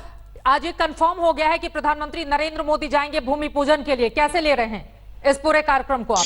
आज ये कंफर्म हो गया है कि प्रधानमंत्री नरेंद्र मोदी जाएंगे भूमि पूजन के लिए, कैसे ले रहे हैं इस पूरे कार्यक्रम को आप?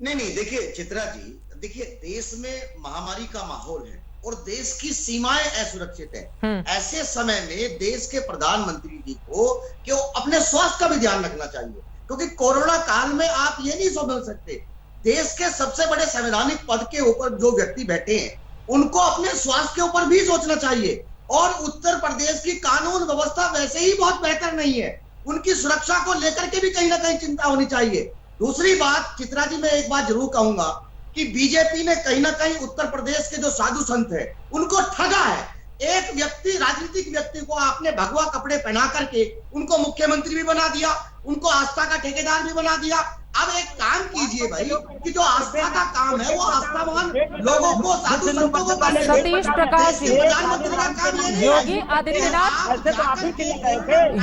नहीं, देखिए चित्रा जी, देखिए देश में महामारी का माहौल है और देश की सीमाएं असुरक्षित है। ऐसे समय में देश के प्रधानमंत्री जी को कि वो अपने स्वास्थ्य का भी ध्यान रखना चाहिए, क्योंकि कोरोना काल में आप ये नहीं समझ सकते, देश के सबसे बड़े संवैधानिक पद के ऊपर जो व्यक्ति बैठे हैं उनको अपने स्वास्थ्य के ऊपर भी सोचना चाहिए। और उत्तर प्रदेश की कानून व्यवस्था वैसे ही बहुत बेहतर नहीं है, उनकी सुरक्षा को लेकर के भी कहीं ना कहीं चिंता होनी चाहिए। दूसरी बात चित्रा जी, मैं एक बात जरूर कहूंगा कि बीजेपी ने कहीं ना कहीं उत्तर प्रदेश के जो साधु संत है उनको ठगा है। एक व्यक्ति, राजनीतिक व्यक्ति को आपने भगवा कपड़े पहना करके उनको मुख्यमंत्री भी बना दिया, उनको आस्था का ठेकेदार भी बना दिया। अब एक काम कीजिए भाई कि जो आस्था का काम है वो आस्थावान लोगों को, साधु संतों को करने दो। सतीश प्रकाश जी,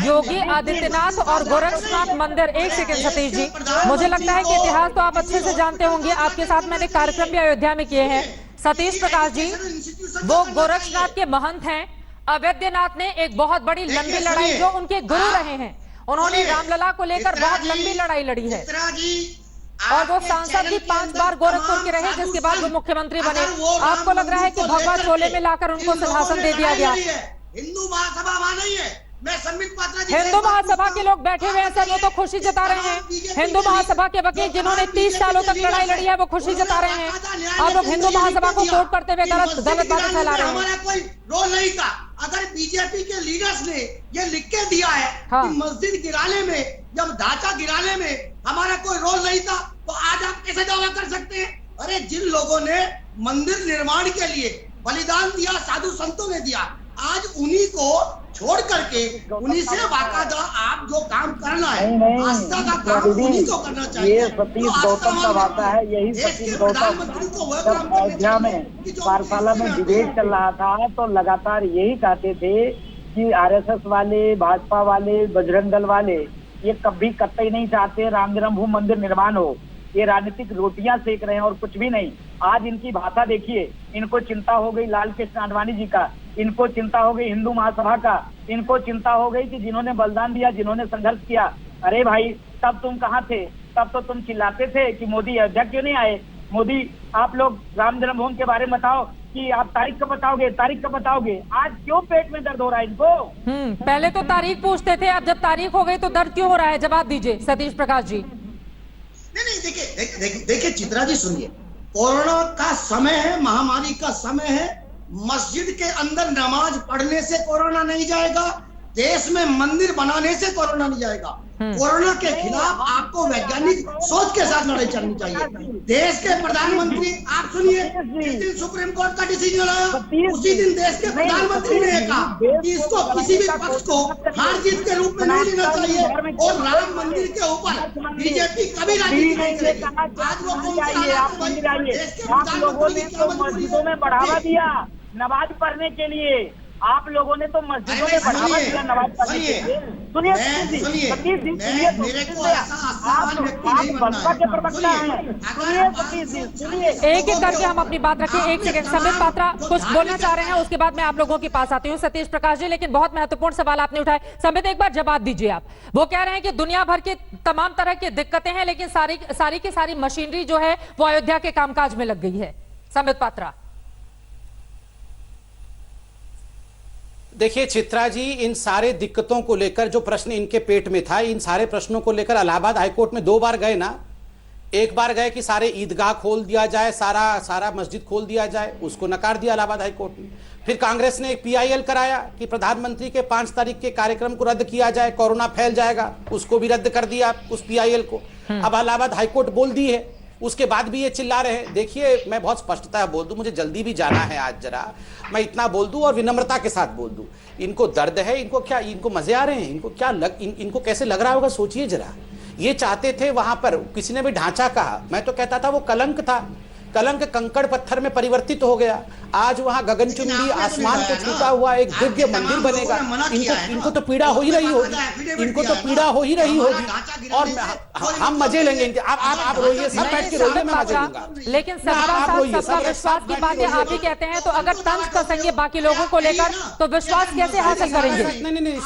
योगी आदित्यनाथ और गोरक्षनाथ मंदिर, एक सेकंड सतीश जी, मुझे लगता है कि इतिहास तो आप अच्छे से जानते होंगे, आपके साथ मैंने कार्यक्रम भी अयोध्या में किए हैं। सतीश प्रकाश जी, वो गोरक्षनाथ के महंत हैं। अवैधनाथ ने एक बहुत बड़ी लंबी लड़ाई, जो उनके गुरु रहे हैं, उन्होंने रामलला को लेकर बहुत लंबी लड़ाई लड़ी है, और वो सांसद भी 5 बार गोरखपुर के रहे, जिसके बाद वो मुख्यमंत्री बने। आपको लग रहा है कि भगवा चोले में लाकर उनको सिंहासन दे दिया गया? हिंदू महासभा वहां नहीं है, मैं संबित पात्रा जी, हिंदू महासभा के लोग बैठे हुए हैं सर, वो तो खुशी जता रहे हैं। हिंदू महासभा के वकील जिन्होंने 30 सालों तक लड़ाई लड़ी है वो खुशी जता रहे हैं, और लोग हिंदू महासभा को कोट करते हुए गलत बातें फैला रहे हैं। हमारा कोई रोल नहीं था। अगर बीजेपी के लीडर्स ने ये लिख के दिया है कि मस्जिद गिराने में, जब ढांचा गिराने में हमारा कोई रोल नहीं था, तो आज आप कैसे दावा कर सकते हैं? अरे जिन लोगों ने मंदिर निर्माण के लिए बलिदान दिया, साधु संतों ने दिया, आज उन्हीं को छोड़ करके उन्हीं से बाकायदा आप जो काम करना है, आस्था का काम उन्हीं को करना चाहिए। ये सतीश गौतम का वार्ता है, यही सतीश गौतम जब अयोध्या में पाठशाला में डिबेट चल रहा था तो लगातार यही कहते थे कि आरएसएस वाले, भाजपा वाले, बजरंग दल वाले ये कभी कतई नहीं चाहते राम जन्मभूमि मंदिर निर्माण हो। ये राजनीतिक रोटियां सेक रहे हैं और कुछ भी नहीं। आज इनकी भाषा देखिए, इनको चिंता हो गई लाल कृष्ण आडवाणी जी का, इनको चिंता हो गई हिंदू महासभा का, इनको चिंता हो गई कि जिन्होंने बलिदान दिया, जिन्होंने संघर्ष किया। अरे भाई, तब तुम कहाँ थे? तब तो तुम चिल्लाते थे कि मोदी अयोध्या क्यों नहीं आए। मोदी, आप लोग राम जन्मभूमि के बारे में बताओ कि आप तारीख कब बताओगे, तारीख कब बताओगे। आज क्यों पेट में दर्द हो रहा है इनको? पहले तो तारीख पूछते थे, अब जब तारीख हो गई तो दर्द क्यों हो रहा है? जवाब दीजिए सतीश प्रकाश जी। नहीं, देखिए चित्रा जी सुनिए, कोरोना का समय है, महामारी का समय है। मस्जिद के अंदर नमाज पढ़ने से कोरोना नहीं जाएगा, देश में मंदिर बनाने से कोरोना नहीं जाएगा। कोरोना के खिलाफ आपको वैज्ञानिक सोच के साथ लड़ाई चलनी चाहिए। देश के प्रधानमंत्री, आप सुनिए, जिस दिन सुप्रीम कोर्ट का डिसीजन आया उसी दिन देश के प्रधानमंत्री ने कहा कि इसको किसी भी पक्ष को हार जीत के रूप में नहीं लेना चाहिए और राम मंदिर के ऊपर बीजेपी कभी राजनीति नहीं करेगी। आज वो आप लोगों ने तो मस्जिदों में बढ़ावा दिया नमाज पढ़ने के लिए, आप लोगों ने तो मस्जिदों में बढ़ावा दिया नमाज पढ़ने के लिए। सुनिए, एक एक करके हम अपनी बात रखें। एक सेकंड, संबित पात्रा कुछ बोलना चाह रहे हैं, उसके बाद मैं आप लोगों के पास आती हूँ। सतीश प्रकाश जी, लेकिन बहुत महत्वपूर्ण सवाल आपने उठाए। संबित, एक बार जवाब दीजिए आप। वो कह रहे हैं कि दुनिया भर के तमाम तरह की दिक्कतें हैं, लेकिन सारी की सारी मशीनरी जो है वो अयोध्या के कामकाज में लग गई है। संबित पात्रा, देखिए चित्रा जी, इन सारे दिक्कतों को लेकर जो प्रश्न इनके पेट में था, इन सारे प्रश्नों को लेकर इलाहाबाद हाईकोर्ट में 2 बार गए ना। एक बार गए कि सारे ईदगाह खोल दिया जाए, सारा मस्जिद खोल दिया जाए, उसको नकार दिया इलाहाबाद हाईकोर्ट ने। फिर कांग्रेस ने एक PIL कराया कि प्रधानमंत्री के 5 तारीख के कार्यक्रम को रद्द किया जाए, कोरोना फैल जाएगा, उसको भी रद्द कर दिया उस PIL को। अब इलाहाबाद हाईकोर्ट बोल दी है, उसके बाद भी ये चिल्ला रहे हैं। देखिए, मैं बहुत स्पष्टता बोल दूं, मुझे जल्दी भी जाना है आज, जरा मैं इतना बोल दूं और विनम्रता के साथ बोल दूं। इनको दर्द है, इनको क्या, इनको मजे आ रहे हैं, इनको क्या इनको कैसे लग रहा होगा, सोचिए जरा। ये चाहते थे, वहां पर किसी ने भी ढांचा कहा, मैं तो कहता था वो कलंक था, कलंक कंकड़ पत्थर में परिवर्तित हो गया। आज वहां गगनचुंबी आसमान को छूता हुआ एक दिव्य मंदिर बनेगा। इनको तो पीड़ा हो ही रही होगी, इनको तो पीड़ा हो ही रही होगी और हम मजे लेंगे। आप रोइए, सब बैठ के रोइए, मैं मजे लूंगा। लेकिन सबका विश्वास की बातें आप ही कहते हैं, तो अगर तंज कसेंगे बाकी लोगों को लेकर तो विश्वास कैसे हासिल करेंगे?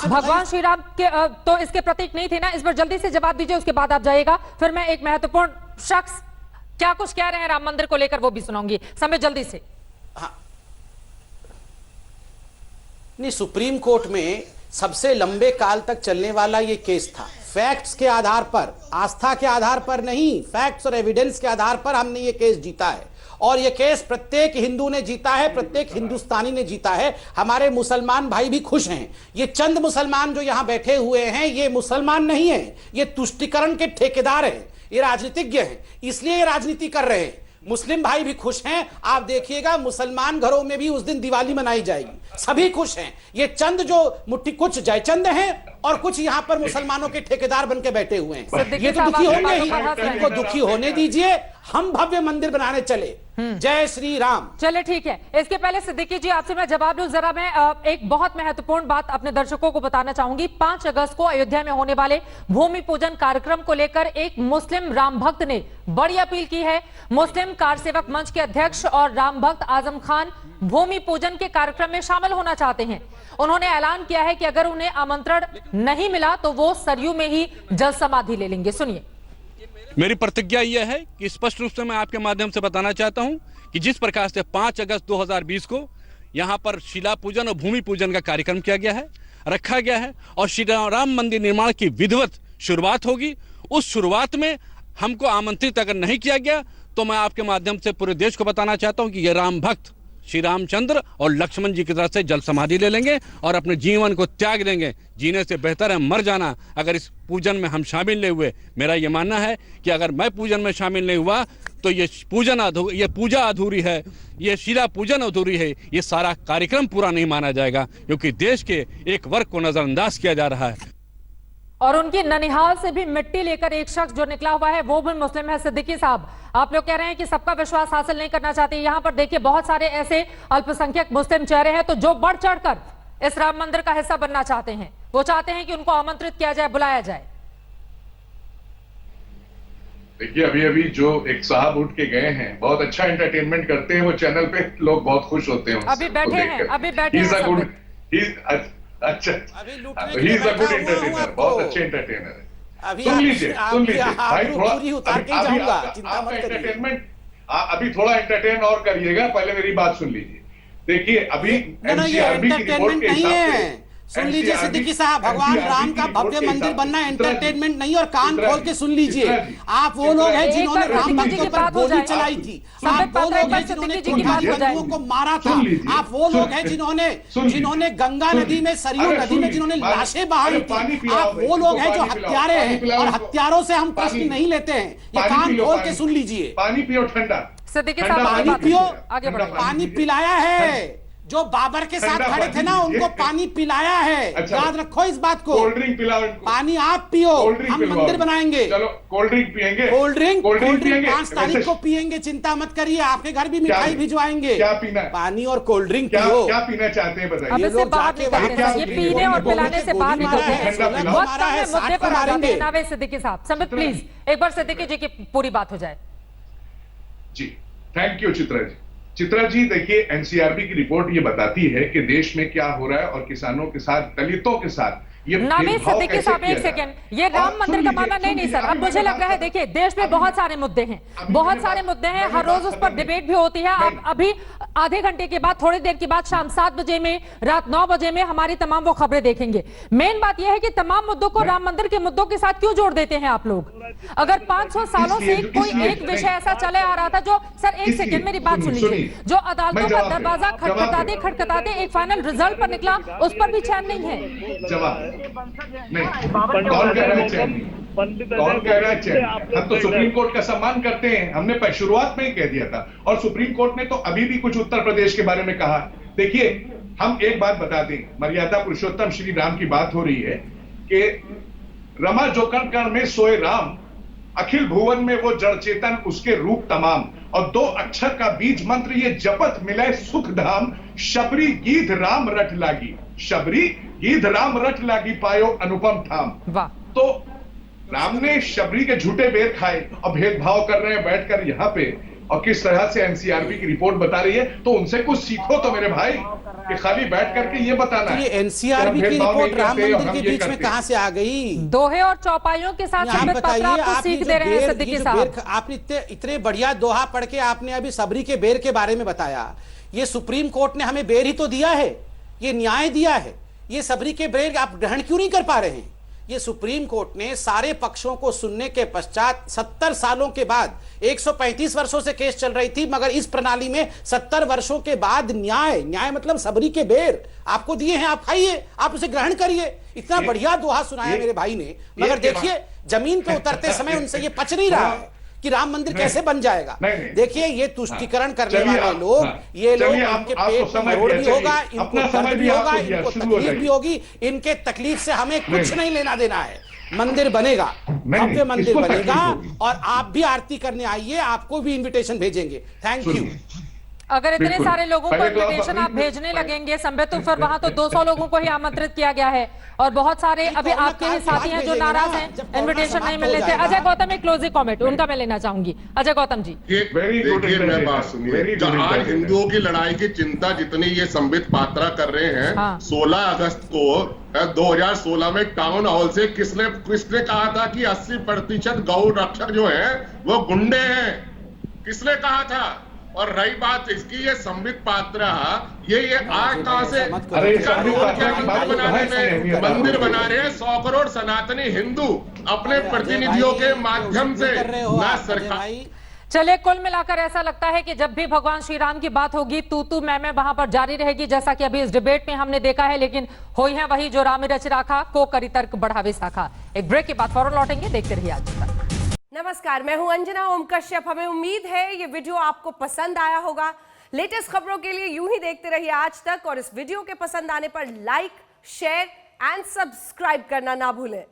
भगवान श्री राम के तो इसके प्रतीक नहीं थे ना। इस पर जल्दी से जवाब दीजिए, उसके बाद आप जाइएगा। फिर मैं एक महत्वपूर्ण शख्स क्या कुछ कह रहे हैं राम मंदिर को लेकर वो भी सुनाऊंगी। समय जल्दी से। हाँ, नहीं, सुप्रीम कोर्ट में सबसे लंबे काल तक चलने वाला ये केस था। फैक्ट्स के आधार पर, आस्था के आधार पर नहीं, फैक्ट्स और एविडेंस के आधार पर हमने ये केस जीता है और ये केस प्रत्येक हिंदू ने जीता है, प्रत्येक हिंदुस्तानी ने जीता है। हमारे मुसलमान भाई भी खुश हैं। ये चंद मुसलमान जो यहां बैठे हुए हैं, ये मुसलमान नहीं है, ये तुष्टिकरण के ठेकेदार हैं, ये राजनीतिज्ञ हैं, इसलिए ये राजनीति कर रहे हैं। मुस्लिम भाई भी खुश हैं। आप देखिएगा, मुसलमान घरों में भी उस दिन दिवाली मनाई जाएगी, सभी खुश हैं। ये चंद जो मुट्ठी, कुछ जयचंद हैं और कुछ यहाँ पर मुसलमानों के ठेकेदार बन के बैठे हुए हैं। ये तो दुखी होंगे ही, इनको दुखी होने दीजिए। हम भव्य मंदिर बनाने चले। जय श्री राम। चले, ठीक है। इसके पहले सिद्दीकी जी, आपसे मैं जवाब लूं, जरा मैं एक बहुत महत्वपूर्ण बात अपने दर्शकों को बताना चाहूंगी। 5 अगस्त को अयोध्या में होने वाले भूमि पूजन कार्यक्रम को लेकर एक मुस्लिम राम भक्त ने बड़ी अपील की है। मुस्लिम कार सेवक मंच के अध्यक्ष और राम भक्त आजम खान भूमि पूजन के कार्यक्रम में शामिल होना चाहते हैं। उन्होंने ऐलान किया है कि अगर उन्हें आमंत्रण नहीं मिला तो वो सरयू में ही जल समाधि ले लेंगे। सुनिए। मेरी प्रतिज्ञा यह है कि स्पष्ट रूप से मैं आपके माध्यम से बताना चाहता हूं कि जिस प्रकार से 5 अगस्त 2020 को यहां पर शिला पूजन और भूमि पूजन का कार्यक्रम किया गया है, रखा गया है और श्री राम मंदिर निर्माण की विधिवत शुरुआत होगी, उस शुरुआत में हमको आमंत्रित अगर नहीं किया गया तो मैं आपके माध्यम से पूरे देश को बताना चाहता हूं कि ये राम भक्त श्री रामचंद्र और लक्ष्मण जी की तरफ से जल समाधि ले लेंगे और अपने जीवन को त्याग देंगे। जीने से बेहतर है मर जाना अगर इस पूजन में हम शामिल नहीं हुए। मेरा ये मानना है कि अगर मैं पूजन में शामिल नहीं हुआ तो ये पूजा अधूरी है, ये शिला पूजन अधूरी है, ये सारा कार्यक्रम पूरा नहीं माना जाएगा, क्योंकि देश के एक वर्ग को नजरअंदाज किया जा रहा है। और उनकी ननिहाल से भी मिट्टी लेकर एक शख्स जो निकला हुआ है वो भी मुस्लिम है। सिद्दीकी साहब, आप लोग कह रहे हैं कि सबका विश्वास हासिल नहीं करना चाहते। यहाँ पर देखिए बहुत सारे ऐसे अल्पसंख्यक मुस्लिम चेहरे हैं तो जो बढ़ चढ़कर इस राम मंदिर का हिस्सा बनना चाहते हैं। वो चाहते हैं कि उनको आमंत्रित किया जाए, बुलाया जाए। देखिए अभी अभी जो एक साहब उठ के गए हैं, बहुत अच्छा एंटरटेनमेंट करते हैं वो चैनल पे, लोग बहुत खुश होते हैं अभी बैठे हैं, अभी बैठे हैं। अच्छा, he is a good entertainer, बहुत अच्छे एंटरटेनर है। सुन लीजिए भाई, थोड़ा एंटरटेनमेंट, अभी थोड़ा एंटरटेन और करिएगा, पहले मेरी बात सुन लीजिए। देखिए अभी एनसीआरबी की रिपोर्ट के हिसाब से, सुन लीजिए सिद्दीकी साहब, भगवान राम का भव्य मंदिर बनना एंटरटेनमेंट नहीं, और कान खोल के सुन लीजिए। आप वो लोग हैं जिन्होंने राम मंदिर पर गोली चलाई थी, आप वो लोग हैं जिन्होंने हिंदुओं को मारा था, आप वो लोग हैं जिन्होंने गंगा नदी में, सरयू नदी में जिन्होंने लाशें बहाई थी, आप वो लोग हैं जो हत्यारे हैं, और हत्यारों से हम प्रश्न नहीं लेते हैं। ये कान खोल के सुन लीजिए। पानी पियो ठंडा, सिद्दीकी साहब पानी पियो, पानी पिलाया है। जो बाबर के साथ खड़े थे ना, उनको पानी पिलाया है। याद रखो इस बात को। कोल्ड ड्रिंक पिलाओ, पानी आप पियो, हम मंदिर बनाएंगे। चलो कोल्ड ड्रिंक पियेंगे, कोल्ड ड्रिंक 5 तारीख को पियेंगे, चिंता मत करिए। आपके घर भी मिठाई भिजवाएंगे। क्या पीना है? पानी और कोल्ड ड्रिंक पियो। क्या पीना चाहते हैं बताइए। ये पीने और पिलाने से बाहर निकलते हैं। मुद्दे पर आ जाते हैं नावे सिद्दीकी साहब। संबित प्लीज एक बार सिद्दीकी जी की पूरी बात हो जाए। जी थैंक यू चित्रा जी। चित्रा जी देखिए, एनसीआरबी की रिपोर्ट ये बताती है कि देश में क्या हो रहा है और किसानों के साथ, दलितों के साथ ये सिद्दीकी साहब एक सेकंड, ये राम मंदिर का मामला नहीं सर। अब मुझे लग रहा है, देखिए देश में बहुत सारे मुद्दे हैं, बहुत सारे मुद्दे हैं, हर रोज उस पर डिबेट भी होती है। आप अभी आधे घंटे के बाद, थोड़ी देर के बाद, शाम 7 बजे में, रात 9 बजे में हमारी तमाम वो खबरें देखेंगे। मेन बात यह है कि तमाम मुद्दों को राम मंदिर के मुद्दों के साथ क्यों जोड़ देते हैं आप लोग? अगर 500 सालों से कोई एक विषय ऐसा चले आ रहा था जो, सर एक सेकंड मेरी बात सुन लीजिए, जो अदालतों का दरवाजा खटखटाते एक फाइनल रिजल्ट पर निकला, उस पर भी चैन नहीं है। जवाब नहीं, कौन कह रहा है चैन नहीं? कौन कह रहा है चैन? हम तो सुप्रीम कोर्ट का सम्मान करते हैं, हमने शुरुआत में ही कह दिया था, और सुप्रीम कोर्ट ने तो अभी भी कुछ उत्तर प्रदेश के बारे में कहा। देखिए हम एक बात बता दें, मर्यादा पुरुषोत्तम श्री राम की बात हो रही है कि रमा जो कण में सोए राम, अखिल भुवन में वो जड़ चेतन, उसके रूप तमाम, और 2 अक्षर का बीज मंत्र ये जपत मिले सुख धाम, शबरी गीध राम रट लागी, शबरी गीध राम रट लागी, पायो अनुपम धाम। तो राम ने शबरी के झूठे बेर खाए और भेदभाव कर रहे हैं बैठकर यहाँ पे, और किस तरह से एनसीआरबी की रिपोर्ट बता रही है, तो उनसे कुछ सीखो तो मेरे भाई, कि खाली बैठ करके ये बताना है। ये एनसीआरबी की रिपोर्ट राम मंदिर के बीच में कहां से आ गई? दोहे और चौपाइयों के साथ आपको सीख दे रहे हैं सिद्दीकी साहब। आपने इतने बढ़िया दोहा पढ़ के आपने अभी सबरी के बेर के बारे में बताया। ये सुप्रीम कोर्ट ने हमें बेर ही तो दिया है, ये न्याय दिया है। ये सबरी के बेर आप ग्रहण क्यों नहीं कर पा रहे हैं? ये सुप्रीम कोर्ट ने सारे पक्षों को सुनने के पश्चात 70 सालों के बाद, 135 वर्षों से केस चल रही थी, मगर इस प्रणाली में 70 वर्षों के बाद न्याय मतलब सबरी के बेर आपको दिए हैं, आप खाइए, आप उसे ग्रहण करिए। इतना बढ़िया दोहा सुनाया मेरे भाई ने, मगर देखिए जमीन पे उतरते समय उनसे ये पच नहीं रहा है कि राम मंदिर कैसे बन जाएगा। देखिए ये तुष्टीकरण करने वाले लोग, ये लोग, इनके पेट में रोड भी होगा, इनको दर्द भी होगा, इनको तकलीफ भी होगी, इनके तकलीफ से हमें कुछ नहीं लेना देना है। मंदिर बनेगा, भव्य मंदिर बनेगा, और आप भी आरती करने आइए, आपको भी इन्विटेशन भेजेंगे। Thank you. अगर इतने सारे लोगों को इन्विटेशन आप भेजने लगेंगे संबित, तो फिर वहां तो 200 लोगों को ही आमंत्रित किया गया है, और बहुत सारे अभी आपके ही साथी हैं जो नाराज हैं, इन्विटेशन नहीं मिलने से। अजय गौतम एक क्लोजिंग कमेंट उनका मैं लेना चाहूंगी। अजय गौतम जी। देखिए मैं बात सुनिए, आज हिंदुओं की लड़ाई की चिंता जितनी ये संबित पात्रा कर रहे हैं, 16 अगस्त को 2016 में टाउन हॉल से किसने कहा था कि 80% गौ रक्षक जो है वो गुंडे हैं? किसने कहा था? और रही बात इसकी, ये संबित पात्रा ये आज कहां से मंदिर बना रहे हैं? 100 करोड़ सनातनी हिंदू अपने प्रतिनिधियों के माध्यम से, ना सरकार। चलिए कुल मिलाकर ऐसा लगता है कि जब भी भगवान श्री राम की बात होगी, तू मैं वहां पर जारी रहेगी, जैसा कि अभी इस डिबेट में हमने देखा है। लेकिन होई है वही जो राम रच राखा, को करी तर्क बढ़ावे शाखा। एक ब्रेक के बाद फौरन लौटेंगे, देखते रहिए आज तक। नमस्कार, मैं हूं अंजना ओम कश्यप। हमें उम्मीद है ये वीडियो आपको पसंद आया होगा। लेटेस्ट खबरों के लिए यूं ही देखते रहिए आज तक, और इस वीडियो के पसंद आने पर लाइक, शेयर एंड सब्सक्राइब करना ना भूलें।